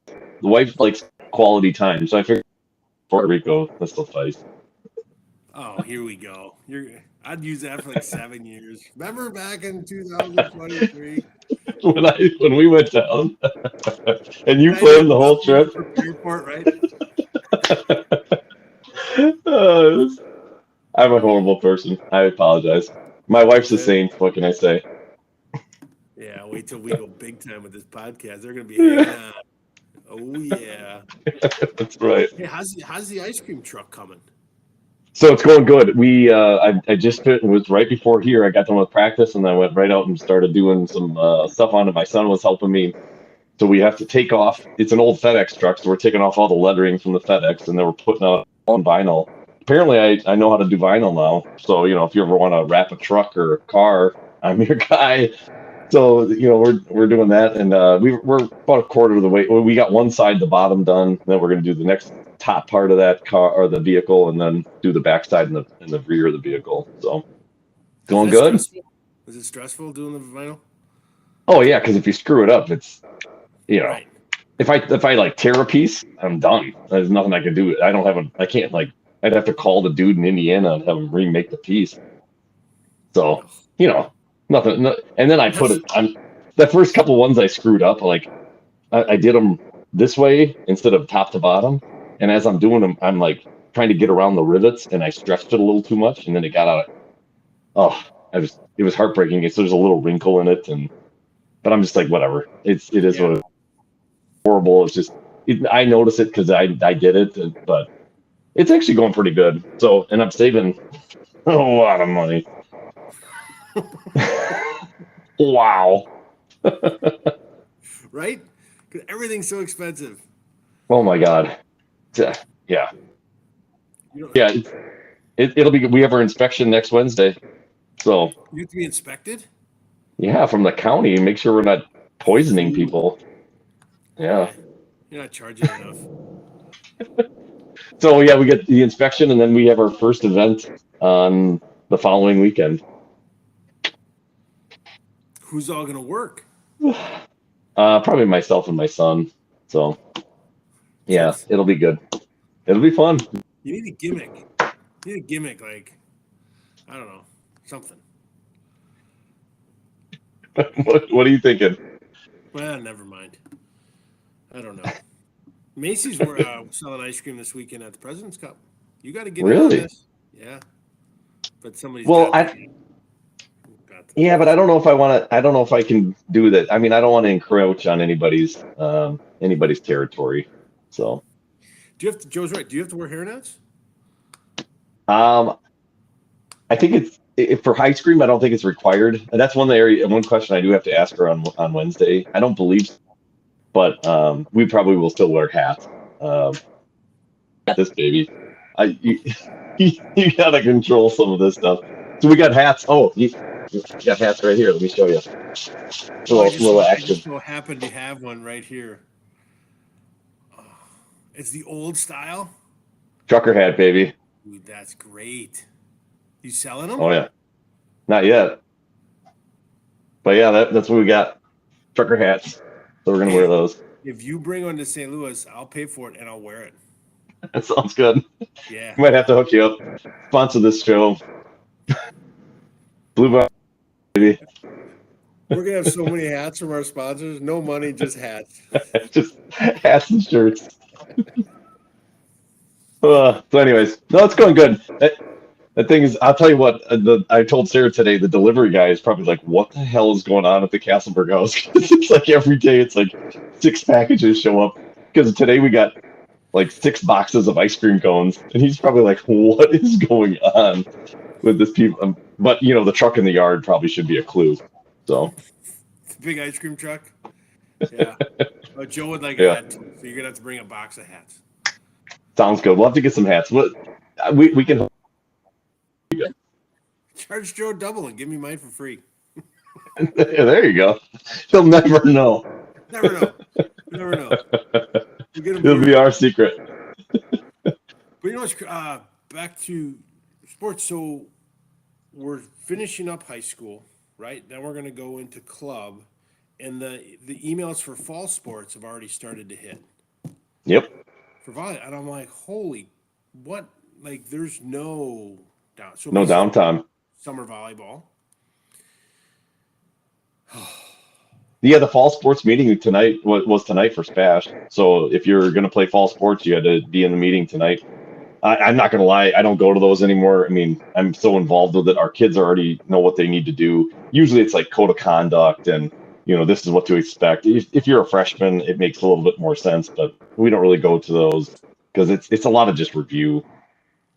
A: the wife likes quality time, so I figured Puerto Rico let's suffice.
B: Oh, here we go. I'd use that for like 7 years. Remember back in 2023?
A: When we went down and you
B: And I had
A: planned the whole
B: nothing to
A: trip.
B: prepare for it, right?
A: Uh, I'm a horrible person. I apologize. My wife's the same. What can I say?
B: Yeah, wait till we go big time with this podcast. They're gonna be hanging on. Oh yeah.
A: That's right.
B: Hey, how's the ice cream truck coming?
A: So it's going good. I just it was right before here. I got done with practice and I went right out and started doing some stuff on it. My son was helping me. So we have to take off. It's an old FedEx truck, so we're taking off all the lettering from the FedEx and then we're putting out on vinyl. Apparently, I know how to do vinyl now. So if you ever want to wrap a truck or a car, I'm your guy. So we're doing that, and we're about a quarter of the way. We got one side, the bottom done. Then we're going to do the next top part of that car or the vehicle, and then do the backside and the rear of the vehicle. So
B: Is
A: going
B: that
A: good.
B: stressful? Was it stressful doing the vinyl?
A: Oh yeah, because if you screw it up, it's you know
B: Right.
A: if I like tear a piece, I'm done. There's nothing I can do. I can't like. I'd have to call the dude in Indiana and have him remake the piece. So,
B: Ugh.
A: nothing. No, and then I put
B: That's
A: it on the first couple ones I screwed up. Like I did them this way instead of top to bottom. And as I'm doing them, I'm like trying to get around the rivets and I stretched it a little too much. And then it got out. Oh, it was heartbreaking. So there's a little wrinkle in it. But I'm just like, whatever. It is
B: yeah.
A: what it's horrible. It's just, I notice it because I did it. But it's actually going pretty good. So, and I'm saving a lot of money. Wow.
B: Right? Because everything's so expensive.
A: Oh my God. Yeah.
B: You know,
A: Yeah. It'll be, we have our inspection next Wednesday. So,
B: you have to be inspected.
A: yeah, from the county, make sure we're not poisoning
B: Ooh,
A: people. Yeah.
B: you're not charging enough.
A: So, yeah, we get the inspection and then we have our first event on the following weekend.
B: Who's all gonna work?
A: Probably myself and my son. So, yeah,
B: Kids.
A: it'll be good. It'll be fun.
B: You need a gimmick. You need a gimmick like I don't know something.
A: What are you thinking?
B: Well, never mind. I don't know. Macy's were selling ice cream this weekend at the President's Cup. You got to get in on
A: Really?
B: this. Yeah, but somebody's
A: Well,
B: got the
A: yeah, but I
B: price.
A: don't know if I want to. I don't know if I can do that. I mean, I don't want to encroach on anybody's territory. So,
B: Do you have to? Joe's right. Do you have to wear hairnets?
A: um, I think for ice cream. I don't think it's required, and that's one area. One question I do have to ask her on Wednesday. I don't believe, but we probably will still wear hats. Um, this baby, you, you gotta control some of this stuff. So we got hats. Oh, you got hats right here. Let me show you.
B: Oh,
A: Little
B: I
A: action.
B: just so happened to have one right here. It's the old style.
A: Trucker hat, baby.
B: Dude, that's great. You selling them?
A: Oh yeah, not yet, but yeah, that's what we got. Trucker hats. So we're gonna wear
B: Hey,
A: those.
B: if you bring one to St. Louis, I'll pay for it and I'll wear it.
A: That sounds good.
B: Yeah.
A: Might have to hook you up. Sponsor this show. Blue Bar, baby.
B: We're gonna have so many hats from our sponsors. No money, just hats.
A: Just hats and shirts. So, anyways, no, it's going good. The thing is, I'll tell you what. I told Sarah today the delivery guy is probably like, "What the hell is going on at the Castleberg house?" 'Cause it's like every day, it's like 6 packages show up. Because today we got like 6 boxes of ice cream cones, and he's probably like, "What is going on with this people?" But the truck in the yard probably should be a clue. So
B: The big ice cream truck. Yeah. Oh, Joe would like a
A: yeah,
B: hat too, so you're gonna have to bring a box of hats.
A: sounds good. We'll have to get some hats. We can.
B: Charge Joe double and give me mine for free.
A: There you go. He'll never know.
B: Never know. Never know. We'll get him
A: It'll be
B: beer.
A: our secret.
B: But what's back to sports. So we're finishing up high school, right? Then we're gonna go into club, and the emails for fall sports have already started to hit
A: Yep.
B: for volley, and I'm like, holy, what? Like, there's no down. So
A: No
B: basically,
A: downtime.
B: summer volleyball.
A: Yeah, the fall sports meeting tonight was tonight for Spash. So if you're going to play fall sports, you had to be in the meeting tonight. I'm not going to lie, I don't go to those anymore. I mean, I'm so involved with it. Our kids already know what they need to do. Usually it's like code of conduct and, this is what to expect. If you're a freshman, it makes a little bit more sense, but we don't really go to those because it's a lot of just review.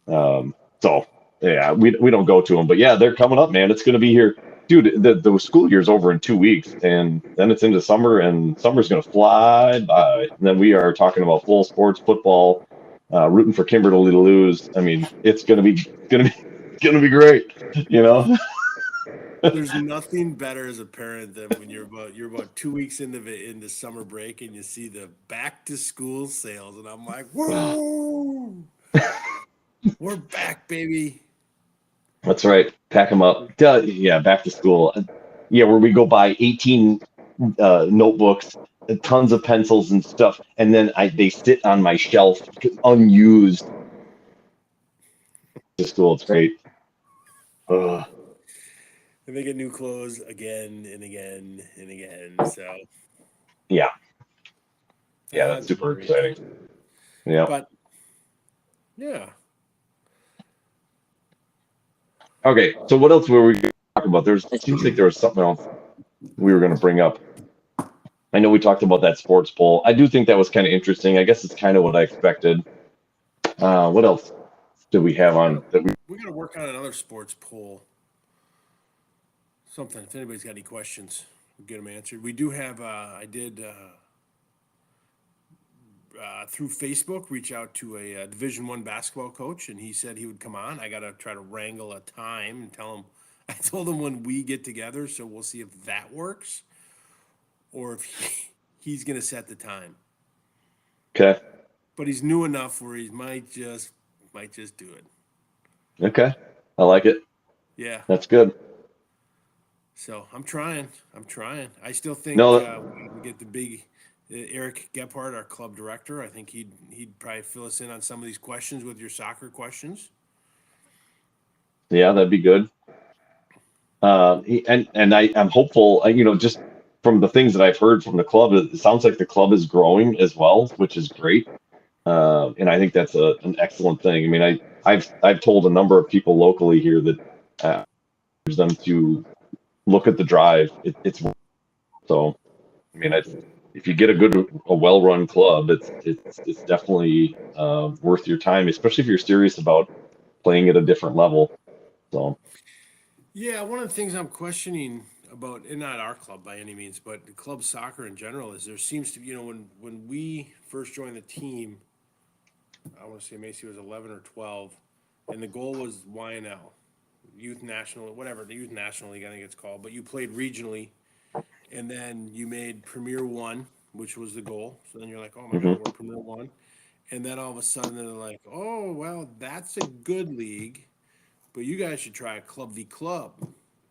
A: So yeah, we don't go to them, but yeah, they're coming up, man. It's going to be here, dude. The school year's over in 2 weeks, and then it's into summer, and summer's going to fly by. And then we are talking about full sports football, rooting for Kimberly to lose. I mean, it's going to be great, you know.
B: There's nothing better as a parent than when you're about 2 weeks into summer break and you see the back to school sales, and I'm like, whoa, we're back, baby.
A: That's right. Pack them up. Yeah, back to school. Yeah, where we go buy 18 notebooks, tons of pencils and stuff, and then they sit on my shelf unused. To school, it's great. Ugh.
B: And they get new clothes again and again and again. So
A: Yeah, yeah, that's
B: that's
A: super
B: great.
A: exciting. Yeah.
B: But yeah,
A: Okay, so what else were we going to talk about? It seems like there was something else we were going to bring up. I know we talked about that sports poll. I do think that was kind of interesting. I guess it's kind of what I expected. What else did we have on that
B: we got to work on another sports poll. Something. If anybody's got any questions, we'll get them answered. We do have. I did through Facebook reach out to a Division I basketball coach, and he said he would come on. I got to try to wrangle a time and tell him. I told him when we get together, so we'll see if that works, or if he's going to set the time.
A: Okay.
B: But he's new enough where he might just do it.
A: Okay. I like it.
B: Yeah.
A: That's good.
B: So I'm trying. I still think
A: No,
B: we get the big Eric Gephardt, our club director. I think he'd probably fill us in on some of these questions with your soccer questions.
A: yeah, that'd be good. And I'm hopeful. Just from the things that I've heard from the club, it sounds like the club is growing as well, which is great. And I think that's an excellent thing. I mean, I've told a number of people locally here that urge them to look at the drive. It's so. I mean, if you get a well-run club, it's definitely worth your time, especially if you're serious about playing at a different level. So,
B: Yeah, one of the things I'm questioning about, and not our club by any means, but the club soccer in general, is there seems to be, when we first joined the team, I want to say Macy was 11 or 12, and the goal was YNL, Youth National, whatever, the Youth National League, I think it's called, but you played regionally, and then you made Premier One, which was the goal. So then you're like, oh my God,
A: mhm.
B: we're Premier One. And then all of a sudden they're like, oh, well, that's a good league, but you guys should try Club v Club.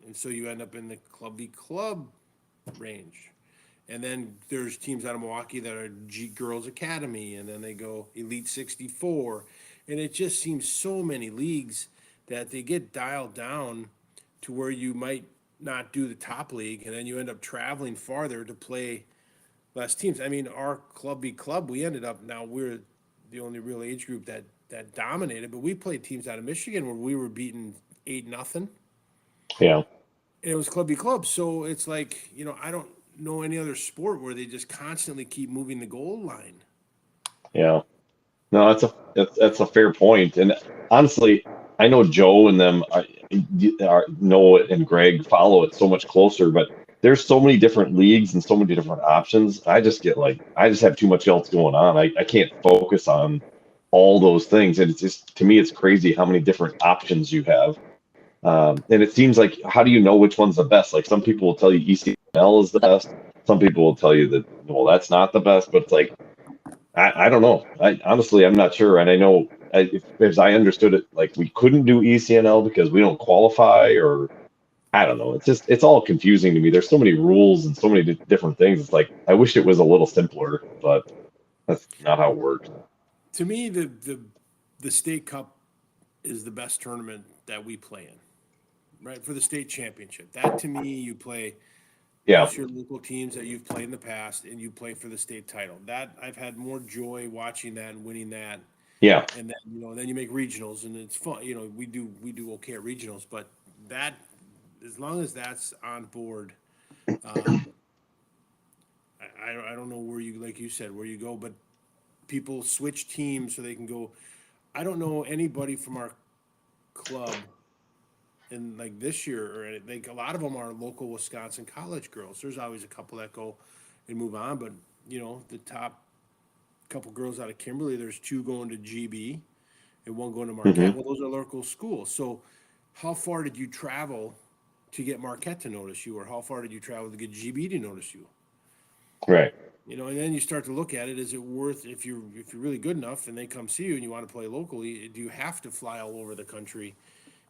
B: And so you end up in the Club v Club range. And then there's teams out of Milwaukee that are G Girls Academy, and then they go Elite 64. And it just seems so many leagues that they get dialed down to where you might not do the top league, and then you end up traveling farther to play less teams. I mean, our Club v Club, we ended up, now we're the only real age group that dominated, but we played teams out of Michigan where we were beaten 8-0,
A: Yeah,
B: and it was Club v Club. So it's like, I don't know any other sport where they just constantly keep moving the goal line.
A: yeah. No, that's a fair point. And honestly, I know Joe and them Noah and Greg follow it so much closer, but there's so many different leagues and so many different options. I just have too much else going on. I can't focus on all those things. And it's just, to me, it's crazy how many different options you have. And it seems like, how do you know which one's the best? Like, some people will tell you ECNL is the best. Some people will tell you that, well, that's not the best, but it's like, I don't know. I honestly, I'm not sure. And I know, as I understood it, like, we couldn't do ECNL because we don't qualify, or I don't know. It's all confusing to me. There's so many rules and so many different things. It's like, I wish it was a little simpler, but that's not how it works.
B: To me, the state cup is the best tournament that we play in, right? For the state championship. That, to me, you play
A: Yeah.
B: most of your local teams that you've played in the past, and you play for the state title. That, I've had more joy watching that and winning that.
A: Yeah.
B: And then, then you make regionals, and it's fun. We do okay at regionals, but that, as long as that's on board, I don't know where you, like you said, where you go, but people switch teams so they can go. I don't know anybody from our club, and like this year, or like a lot of them are local Wisconsin college girls. There's always a couple that go and move on, but the top couple girls out of Kimberly, there's two going to GB and one going to Marquette.
A: Hmm.
B: Well, those are local schools. So how far did you travel to get Marquette to notice you, or how far did you travel to get GB to notice you?
A: Right.
B: And then you start to look at it. Is it worth, if you're really good enough and they come see you and you want to play locally? Do you have to fly all over the country?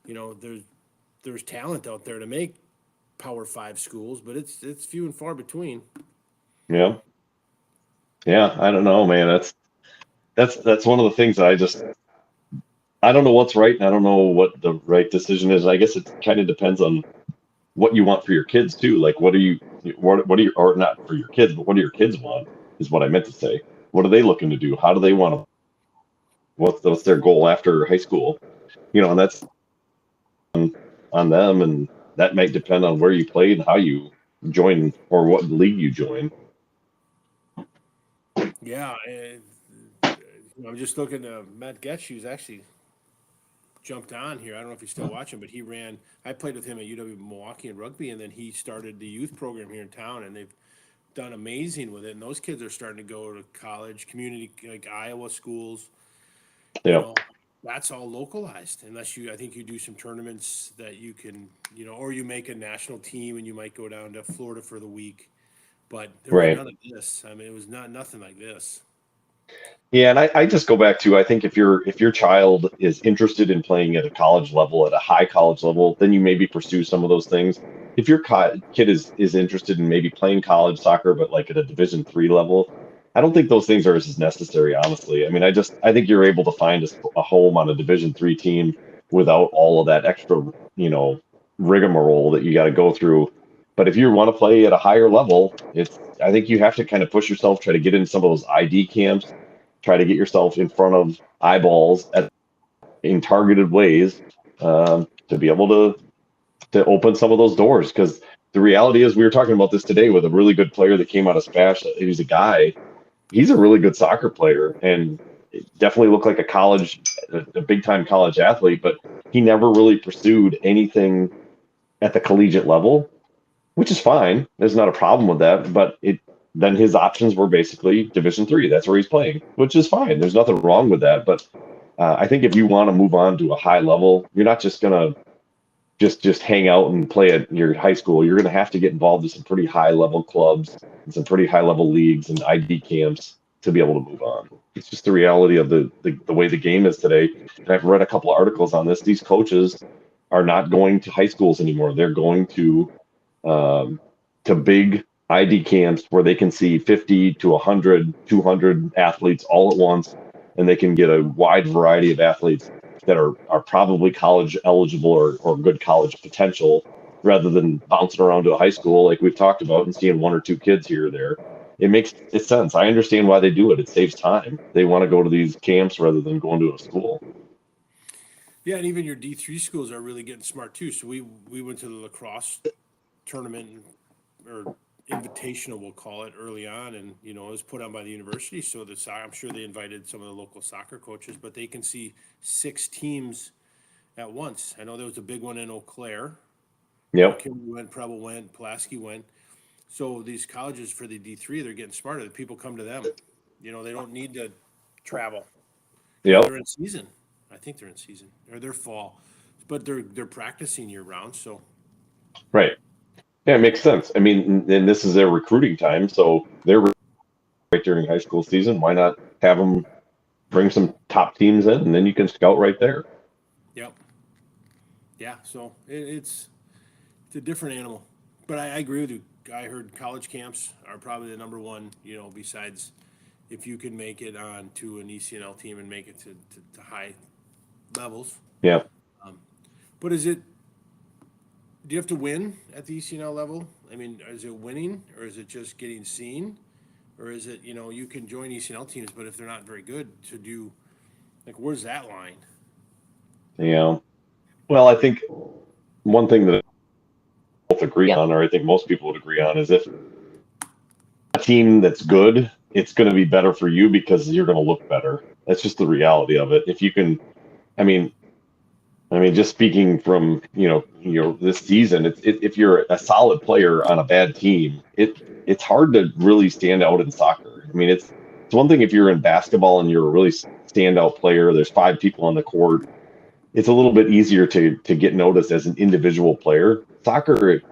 B: There's talent out there to make Power Five schools, but it's few and far between.
A: Yeah. Yeah. I don't know, man. That's one of the things that I don't know what's right, and I don't know what the right decision is. I guess it kind of depends on what you want for your kids too. Like, what do you, or not for your kids, but what do your kids want, is what I meant to say. What are they looking to do? How do they want to, what's their goal after high school? And that's on them, and that might depend on where you play and how you join, or what league you join.
B: Yeah, and I'm just looking to Matt Getch, who's actually jumped on here. I don't know if he's still watching, but he ran. I played with him at UW Milwaukee in rugby, and then he started the youth program here in town, and they've done amazing with it. And those kids are starting to go to college, community, like Iowa schools. You
A: Yeah.
B: know, that's all localized. I think you do some tournaments that you can, or you make a national team and you might go down to Florida for the week. But there was
A: Right.
B: none of this. I mean, it was nothing like this.
A: Yeah, and I just go back to, I think if your child is interested in playing at a college level, at a high college level, then you maybe pursue some of those things. If your kid is interested in maybe playing college soccer, but like at a Division 3 level, I don't think those things are as necessary, honestly. I mean, I think you're able to find a home on a Division 3 team without all of that extra, you know, rigmarole that you got to go through. But if you want to play at a higher level, I think you have to kind of push yourself, try to get in some of those ID camps, try to get yourself in front of eyeballs in targeted ways, to be able to open some of those doors. Because the reality is, we were talking about this today with a really good player that came out of Spash. He's a guy. He's a really good soccer player, and definitely looked like a big time college athlete. But he never really pursued anything at the collegiate level, which is fine. There's not a problem with that. But then his options were basically Division III. That's where he's playing, which is fine. There's nothing wrong with that. But I think if you want to move on to a high level, you're not just gonna just hang out and play at your high school. You're gonna have to get involved in some pretty high level clubs and some pretty high level leagues and ID camps to be able to move on. It's just the reality of the way the game is today. And I've read a couple of articles on this. These coaches are not going to high schools anymore. They're going to big ID camps where they can see 50 to 100, 200 athletes all at once, and they can get a wide variety of athletes that are probably college eligible or good college potential, rather than bouncing around to a high school like we've talked about and seeing one or two kids here or there. It makes sense. I understand why they do it. It saves time. They want to go to these camps rather than going to a school.
B: Yeah, and even your D3 schools are really getting smart too. So we went to the lacrosse tournament, or invitational, we'll call it, early on, and it was put on by the university. So I'm sure they invited some of the local soccer coaches, but they can see 6 teams at once. I know there was a big one in Eau Claire.
A: Yep.
B: Kimberly went, Preble went, Pulaski went. So these colleges for the D3, they're getting smarter. The people come to them. They don't need to travel.
A: Yep.
B: They're in season. I think they're in season, or they're fall, but they're practicing year round. So
A: right. Yeah, it makes sense. I mean, and this is their recruiting time, so they're right during high school season. Why not have them bring some top teams in, and then you can scout right there?
B: Yep. Yeah. So it's a different animal, but I agree with you. I heard college camps are probably the number one. Besides if you can make it on to an ECNL team and make it to high levels.
A: Yeah.
B: But do you have to win at the ECNL level? I mean, is it winning, or is it just getting seen? Or is it, you can join ECNL teams, but if they're not very good, where's that line?
A: Yeah. Well, I think one thing that I both agree on, or I think most people would agree on, is if a team that's good, it's going to be better for you because you're going to look better. That's just the reality of it. If you can, I mean, just speaking from this season, if you're a solid player on a bad team, it's hard to really stand out in soccer. I mean, it's one thing if you're in basketball and you're a really standout player. There's 5 people on the court. It's a little bit easier to get noticed as an individual player. Soccer,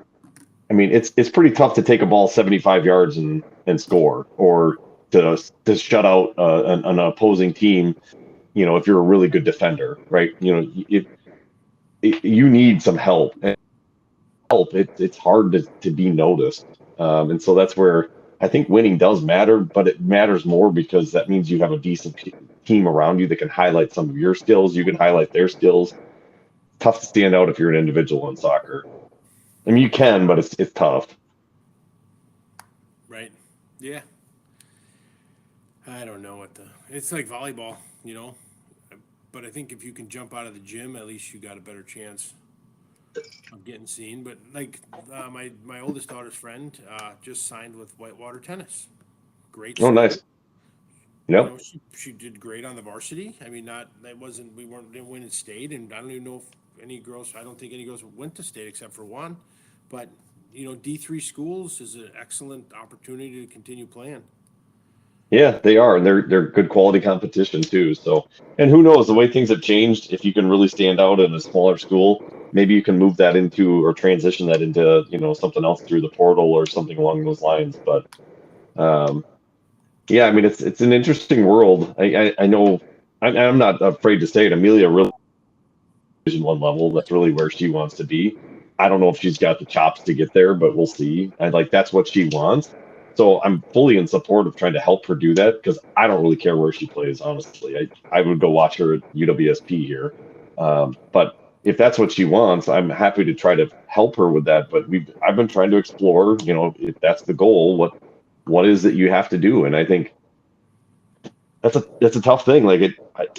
A: I mean, it's pretty tough to take a ball 75 yards and score, or to shut out an opposing team. If you're a really good defender, right? You need some help. And it's hard to be noticed, and so that's where I think winning does matter, but it matters more because that means you have a decent team around you that can highlight some of your skills. You can highlight their skills. Tough to stand out if you're an individual in soccer. I mean, you can, but it's tough.
B: Right. Yeah. I don't know it's like volleyball, but I think if you can jump out of the gym, at least you got a better chance of getting seen. But my oldest daughter's friend just signed with Whitewater Tennis. Great.
A: Oh, nice. Yep.
B: She did great on the varsity. I mean, didn't win in state, and I don't even know if I don't think any girls went to state except for one. But D3 schools is an excellent opportunity to continue playing.
A: Yeah, they are, and they're good quality competition too. So, and who knows, the way things have changed, if you can really stand out in a smaller school, maybe you can move that into, or transition that into, something else through the portal or something along those lines. But yeah, I mean, it's an interesting world. I know, I'm not afraid to say it. Amelia really Division 1 level. That's really where she wants to be. I don't know if she's got the chops to get there, but we'll see. That's what she wants. So I'm fully in support of trying to help her do that, because I don't really care where she plays, honestly. I would go watch her at UWSP here. But if that's what she wants, I'm happy to try to help her with that. But I've been trying to explore, if that's the goal, what is that you have to do? And I think that's a tough thing.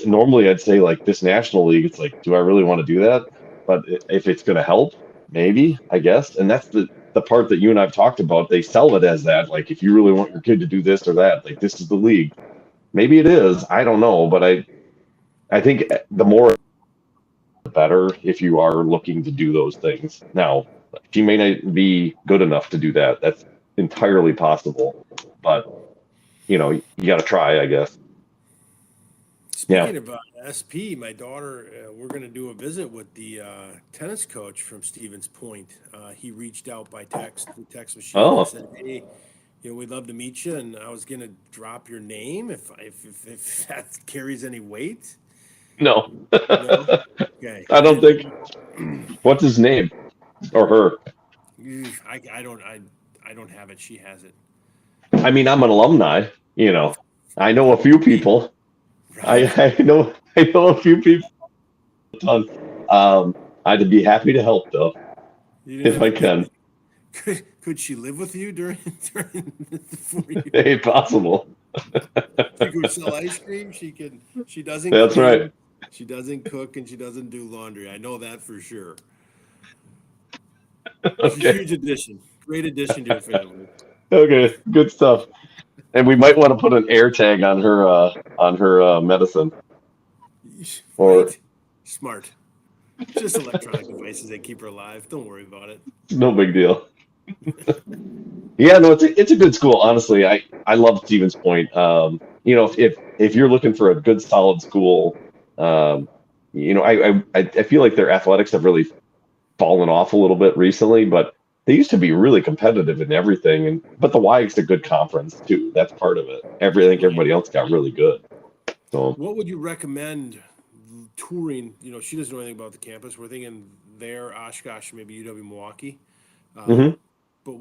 A: Normally I'd say this National League, it's do I really want to do that? But if it's going to help, maybe, I guess. And that's the part that you and I've talked about. They sell it as that, if you really want your kid to do this or that, this is the league. Maybe it is. I don't know. But I think the more better if you are looking to do those things. Now, she may not be good enough to do that. That's entirely possible, but you got to try, I guess. Yeah.
B: Speaking of SP, my daughter, we're going to do a visit with the tennis coach from Stevens Point. He reached out by text, through text machine, and
A: Oh,
B: said, "Hey, we'd love to meet you." And I was going to drop your name if that carries any weight.
A: no.
B: No, okay.
A: I don't think.
B: And
A: What's his name or her?
B: I don't have it. She has it.
A: I mean, I'm an alumni. I know a
B: That
A: few
B: would be
A: people. I,
B: right.
A: I know a few people. A ton. I'd be happy to help though,
B: You didn't
A: if
B: have
A: I
B: to pay.
A: can.
B: Could she live with you during the 4 years?
A: Hey, possible.
B: She could sell ice cream. She doesn't
A: That's right.
B: clean. She doesn't cook, and she doesn't do laundry. I know that for sure. She's a
A: Okay.
B: huge addition. Great addition to your family.
A: Okay. Good stuff. And we might want to put an air tag on her medicine, or
B: Right? Smart. Just electronic devices that keep her alive. Don't worry about it.
A: no big deal. Yeah, no, it's a good school. Honestly, I love Stevens Point. If you're looking for a good solid school, um, I feel like their athletics have really fallen off a little bit recently, but they used to be really competitive in everything. But the Wyatt's a good conference too. That's part of it. I think
B: Yeah.
A: everybody else got really good. So,
B: What would you recommend touring? She doesn't know anything about the campus. We're thinking there, Oshkosh, maybe UW Milwaukee.
A: hmm
B: But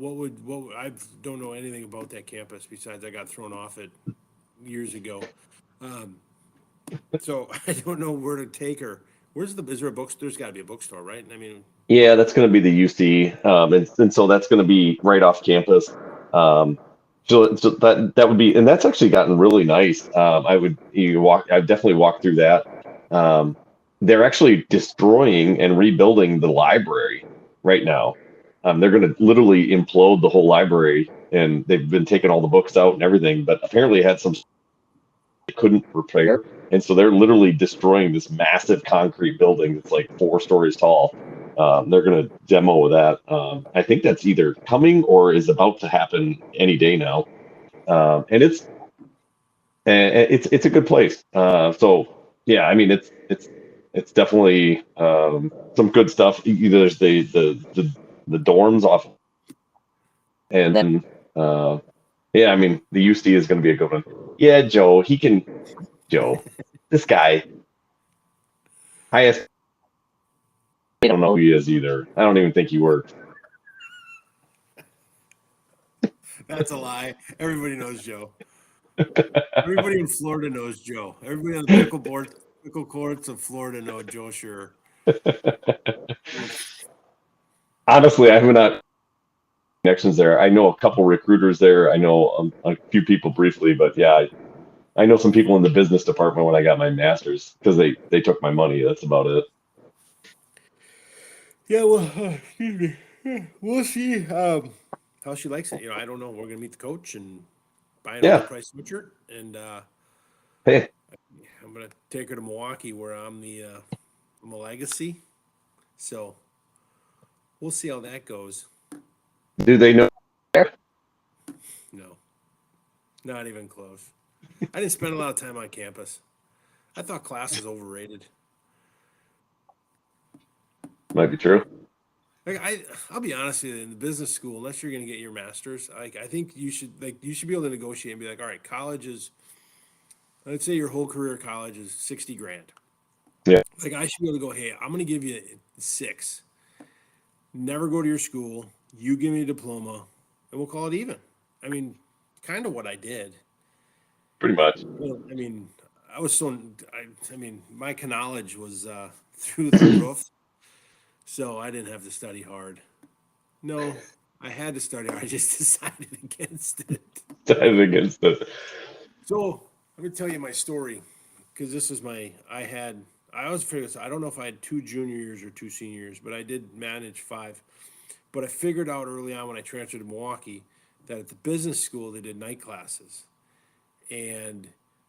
B: I don't know anything about that campus besides I got thrown off it years ago. Um, so I don't know where to take her. Is there a book? There's got to be a bookstore, right? I mean,
A: yeah, that's going to be the UC, and so that's going to be right off campus. Um, so that would be, and that's actually gotten really nice. I've definitely walked through that. Um, they're actually destroying and rebuilding the library right now. They're going to literally implode the whole library, and they've been taking all the books out and everything. But apparently, it had some they couldn't repair. And so they're literally destroying this massive concrete building that's like 4 stories tall. They're going to demo that. I think that's either coming or is about to happen any day now. And it's a good place. So yeah, I mean it's definitely some good stuff. There's the dorms off, and then yeah, I mean the UC is going to be a good one. Yeah, Joe, this guy, highest. I don't know who he is either. I don't even think he works.
B: that's a lie. Everybody knows Joe. Everybody in Florida knows Joe. Everybody on the pickle courts of Florida know Joe Sure.
A: Honestly, I have not connections there. I know a couple recruiters there. I know a few people briefly, but yeah, I know some people in the business department when I got my master's because they took my money. That's about it.
B: Yeah, well, excuse me. We'll see how she likes it. I don't know. We're gonna meet the coach and buy an
A: Yeah.
B: overpriced sweatshirt, and
A: Hey,
B: I'm gonna take her to Milwaukee, where I'm a legacy. So we'll see how that goes.
A: do they know?
B: No, not even close. I didn't spend a lot of time on campus. I thought class was overrated.
A: Might be true.
B: Like I'll be honest with you, in the business school, unless you're going to get your master's, I think you should be able to negotiate and be like, all right, college is, let's say your whole career college is 60 grand.
A: Yeah.
B: Like I should be able to go, hey, I'm going to give you 6. Never go to your school. You give me a diploma, and we'll call it even. I mean, kind of what I did.
A: Pretty much.
B: Well, I mean, I was so I mean, my knowledge was through the roof, so I didn't have to study hard. No, I had to study hard. I just decided against it.
A: Decided against it.
B: So let me tell you my story, because this is I always figured this. I don't know if I had 2 junior years or 2 senior years, but I did manage 5. But I figured out early on when I transferred to Milwaukee that at the business school they did night classes, and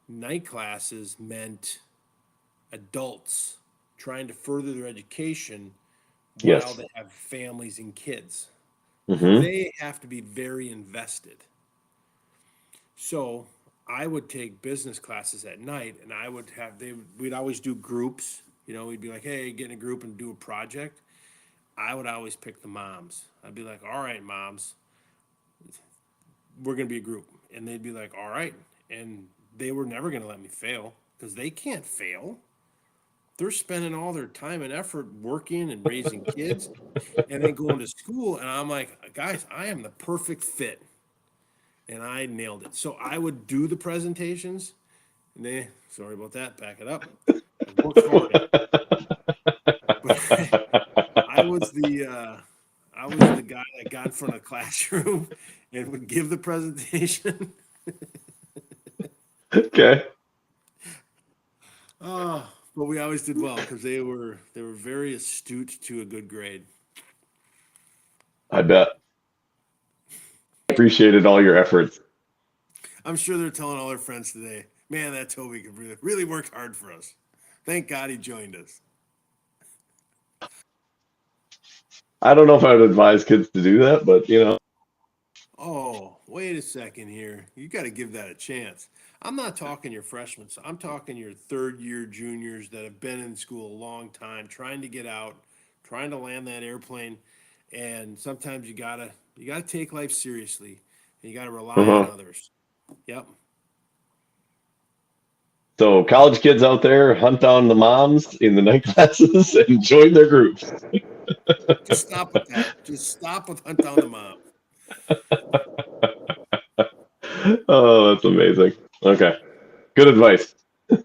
B: night classes meant adults. trying to further their education while
A: Yes.
B: they have families and kids.
A: Hmm.
B: They have to be very invested. So I would take business classes at night, and I would have we'd always do groups. We'd be like, hey, get in a group and do a project. I would always pick the moms. I'd be like, all right, moms, we're gonna be a group, and they'd be like, all right, and they were never gonna let me fail because they can't fail. They're spending all their time and effort working and raising kids and then going to school. And I'm like, guys, I am the perfect fit. And I nailed it. So I would do the presentations and they, sorry about that, back it up. I worked hard. But I was the guy that got in front of the classroom and would give the presentation.
A: Okay.
B: But we always did well because they were very astute to a good grade.
A: I bet. Appreciated all your efforts.
B: I'm sure they're telling all their friends today, man, that Toby could really worked hard for us. Thank God he joined us.
A: I don't know if I would advise kids to do that, but
B: Oh, wait a second here. You got to give that a chance. I'm not talking your freshmen. I'm talking your third year juniors that have been in school a long time, trying to get out, trying to land that airplane. And sometimes you gotta take life seriously and you gotta rely on
A: uh
B: others. Yep.
A: so college kids out there, hunt down the moms in the night classes and join their groups.
B: Just stop with that. Just stop with hunt down the mom.
A: Oh, that's amazing. Okay, good advice.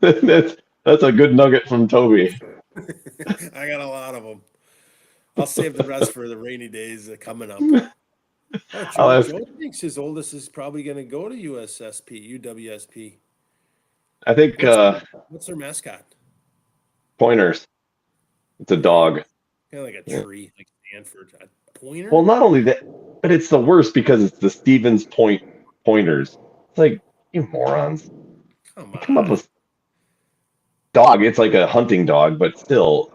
A: That's a good nugget from Toby.
B: I got a lot of them. I'll save the rest for the rainy days coming up. Oh,
A: I'll
B: Joe,
A: ask.
B: Joe thinks his oldest is probably going to go to USSP, UWSP.
A: I think
B: What's their, what's their mascot?
A: pointers. It's a
B: Pointer?
A: dog.
B: Kind of like a
A: Yeah.
B: tree, like Stanford. A pointer?
A: Well, not only that, but it's the worst because it's the Stevens Point pointers. It's like, you morons.
B: Come
A: Come up
B: on.
A: with dog. It's like a hunting dog, but still.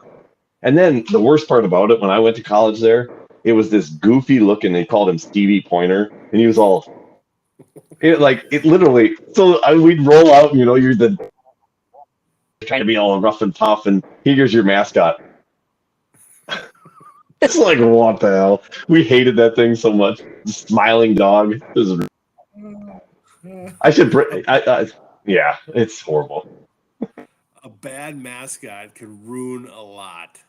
A: And then the worst part about it, when I went to college there, it was this goofy looking. They called him Stevie Pointer, and he was all it literally. So we'd roll out, you're the trying to be all rough and tough, and here's your mascot. It's like, what the hell? We hated that thing so much. Smiling dog. I should. Yeah, it's horrible.
B: A bad mascot can ruin a lot.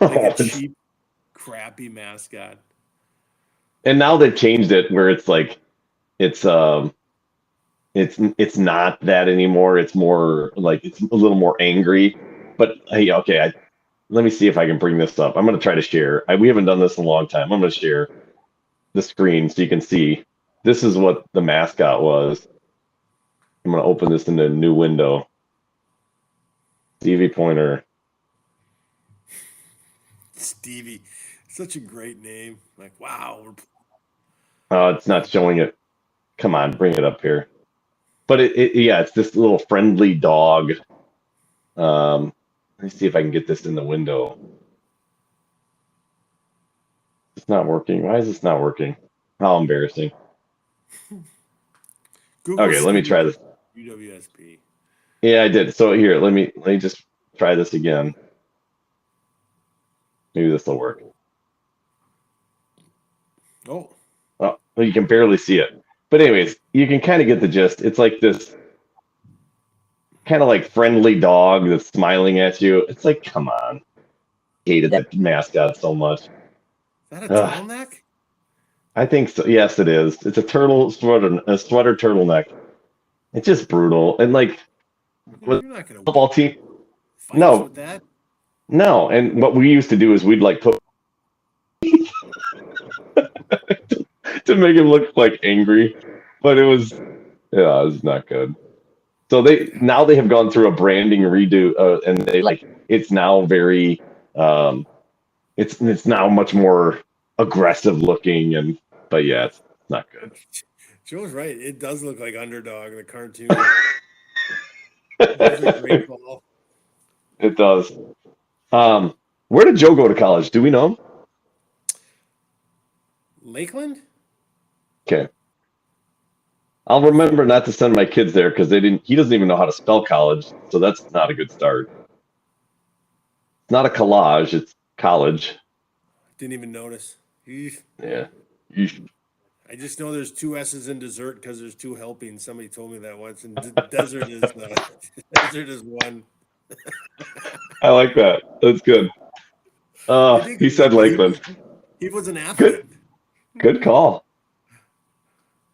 B: Like a cheap, crappy mascot.
A: And now they've changed it where it's like it's it's not that anymore. It's more like it's a little more angry. But hey, okay, let me see if I can bring this up. I'm going to try to share. We haven't done this in a long time. I'm going to share the screen so you can see. This is what the mascot was. I'm going to open this in a new window. Stevie Pointer.
B: Stevie. Such a great name. Like, wow.
A: It's not showing it. Come on, bring it up here. But yeah, it's this little friendly dog. Let me see if I can get this in the window. It's not working. Why is this not working? How embarrassing.
B: Google
A: Okay, let me try this.
B: UWSP.
A: Yeah, I did. So here, let me just try this again. Maybe this will work.
B: Oh,
A: Oh, well, you can barely see it. But anyways, you can kind of get the gist. It's like this kind of like friendly dog that's smiling at you. It's like, come on. Hated that mascot so much.
B: is that a
A: Ugh,
B: turtleneck?
A: I think so. Yes, it is. It's a sweater turtleneck. It's just brutal. And like with
B: You're not going to
A: football
B: win
A: team,
B: fights
A: no,
B: with that.
A: no. And what we used to do is we'd like put to make him look like angry, but it was not good. So they have gone through a branding redo, and they like it's now very, um, it's now much more aggressive looking, and but yeah, it's not good.
B: Joe's right. It does look like Underdog, the cartoon. That was a great call.
A: It does. Where did Joe go to college? Do we know?
B: Lakeland?
A: Okay. I'll remember not to send my kids there because they didn't. He doesn't even know how to spell college, so that's not a good start. It's not a collage; it's college.
B: Didn't even notice. Eesh.
A: Yeah. Yeesh.
B: I just know there's two S's in dessert because there's two helpings. Somebody told me that once, and desert is desert is one.
A: I like that. That's good.
B: I think
A: He said Lakeland.
B: he was an athlete.
A: Good, good call.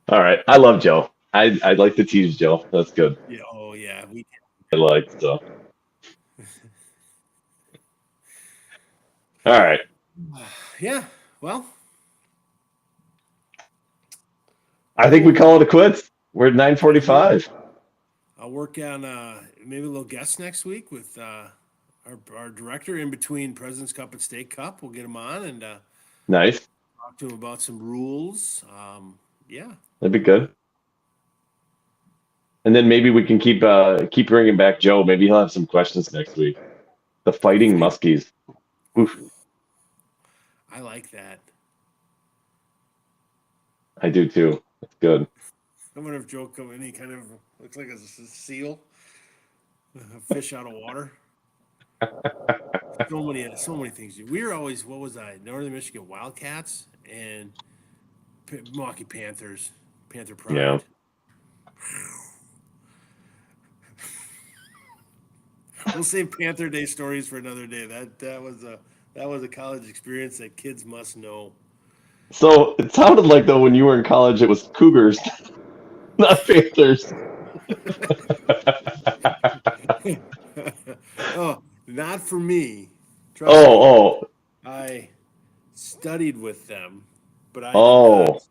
A: All right, I love Joe. I'd like to tease Joe. That's good.
B: Yeah. Oh yeah.
A: I like so. All right.
B: Yeah. Well,
A: I think we call it a quits. We're at 9:45.
B: I'll work on maybe a little guest next week with our director in between President's Cup and State Cup. We'll get him on and
A: Nice.
B: talk to him about some rules. Yeah.
A: That'd be good. And then maybe we can keep bringing back Joe. Maybe he'll have some questions next week. The Fighting Muskies. Oof,
B: I like that.
A: I do too. It's good.
B: I wonder if Joe come in, he kind of looks like a seal, a fish out of water. So many things. We were always, what was I? Northern Michigan Wildcats and Milwaukee Panthers, Panther Pride.
A: Yeah.
B: We'll save Panther Day stories for another day. That was a college experience that kids must know.
A: So it sounded like though when you were in college, it was Cougars, not Panthers.
B: Oh, not for me. Trust me.
A: Oh,
B: I studied with them, but I did
A: oh,
B: not.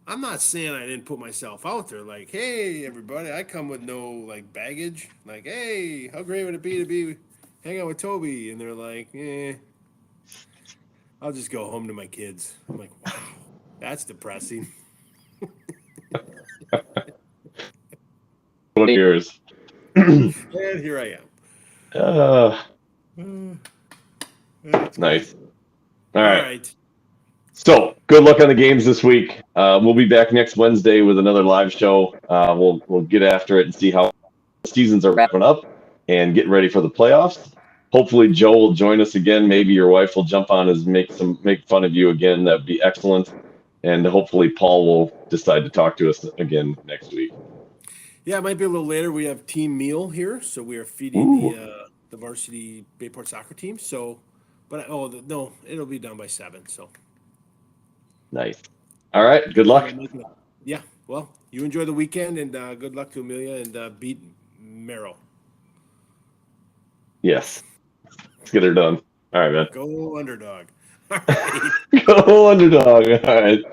B: I'm not saying I didn't put myself out there. Like, hey, everybody, I come with no like baggage. Like, hey, how great would it be to be hang out with Toby? And they're like, I'll just go home to my kids. I'm like, wow, that's depressing.
A: 20 years.
B: And here I am. That's
A: Nice.
B: good.
A: All
B: All
A: right.
B: right.
A: So good luck on the games this week. We'll be back next Wednesday with another live show. We'll get after it and see how seasons are wrapping up and getting ready for the playoffs. Hopefully Joe will join us again. Maybe your wife will jump on and make fun of you again. That'd be excellent. And hopefully Paul will decide to talk to us again next week.
B: Yeah, it might be a little later. We have team meal here, so we are feeding the varsity Bayport soccer team. So, but no, it'll be done by 7. So,
A: Nice. All right. Good luck.
B: yeah. Well, you enjoy the weekend, and good luck to Amelia and beat Merrill.
A: Yes. Let's get her done. All right, man.
B: Go Underdog. All right.
A: Go Underdog. All right.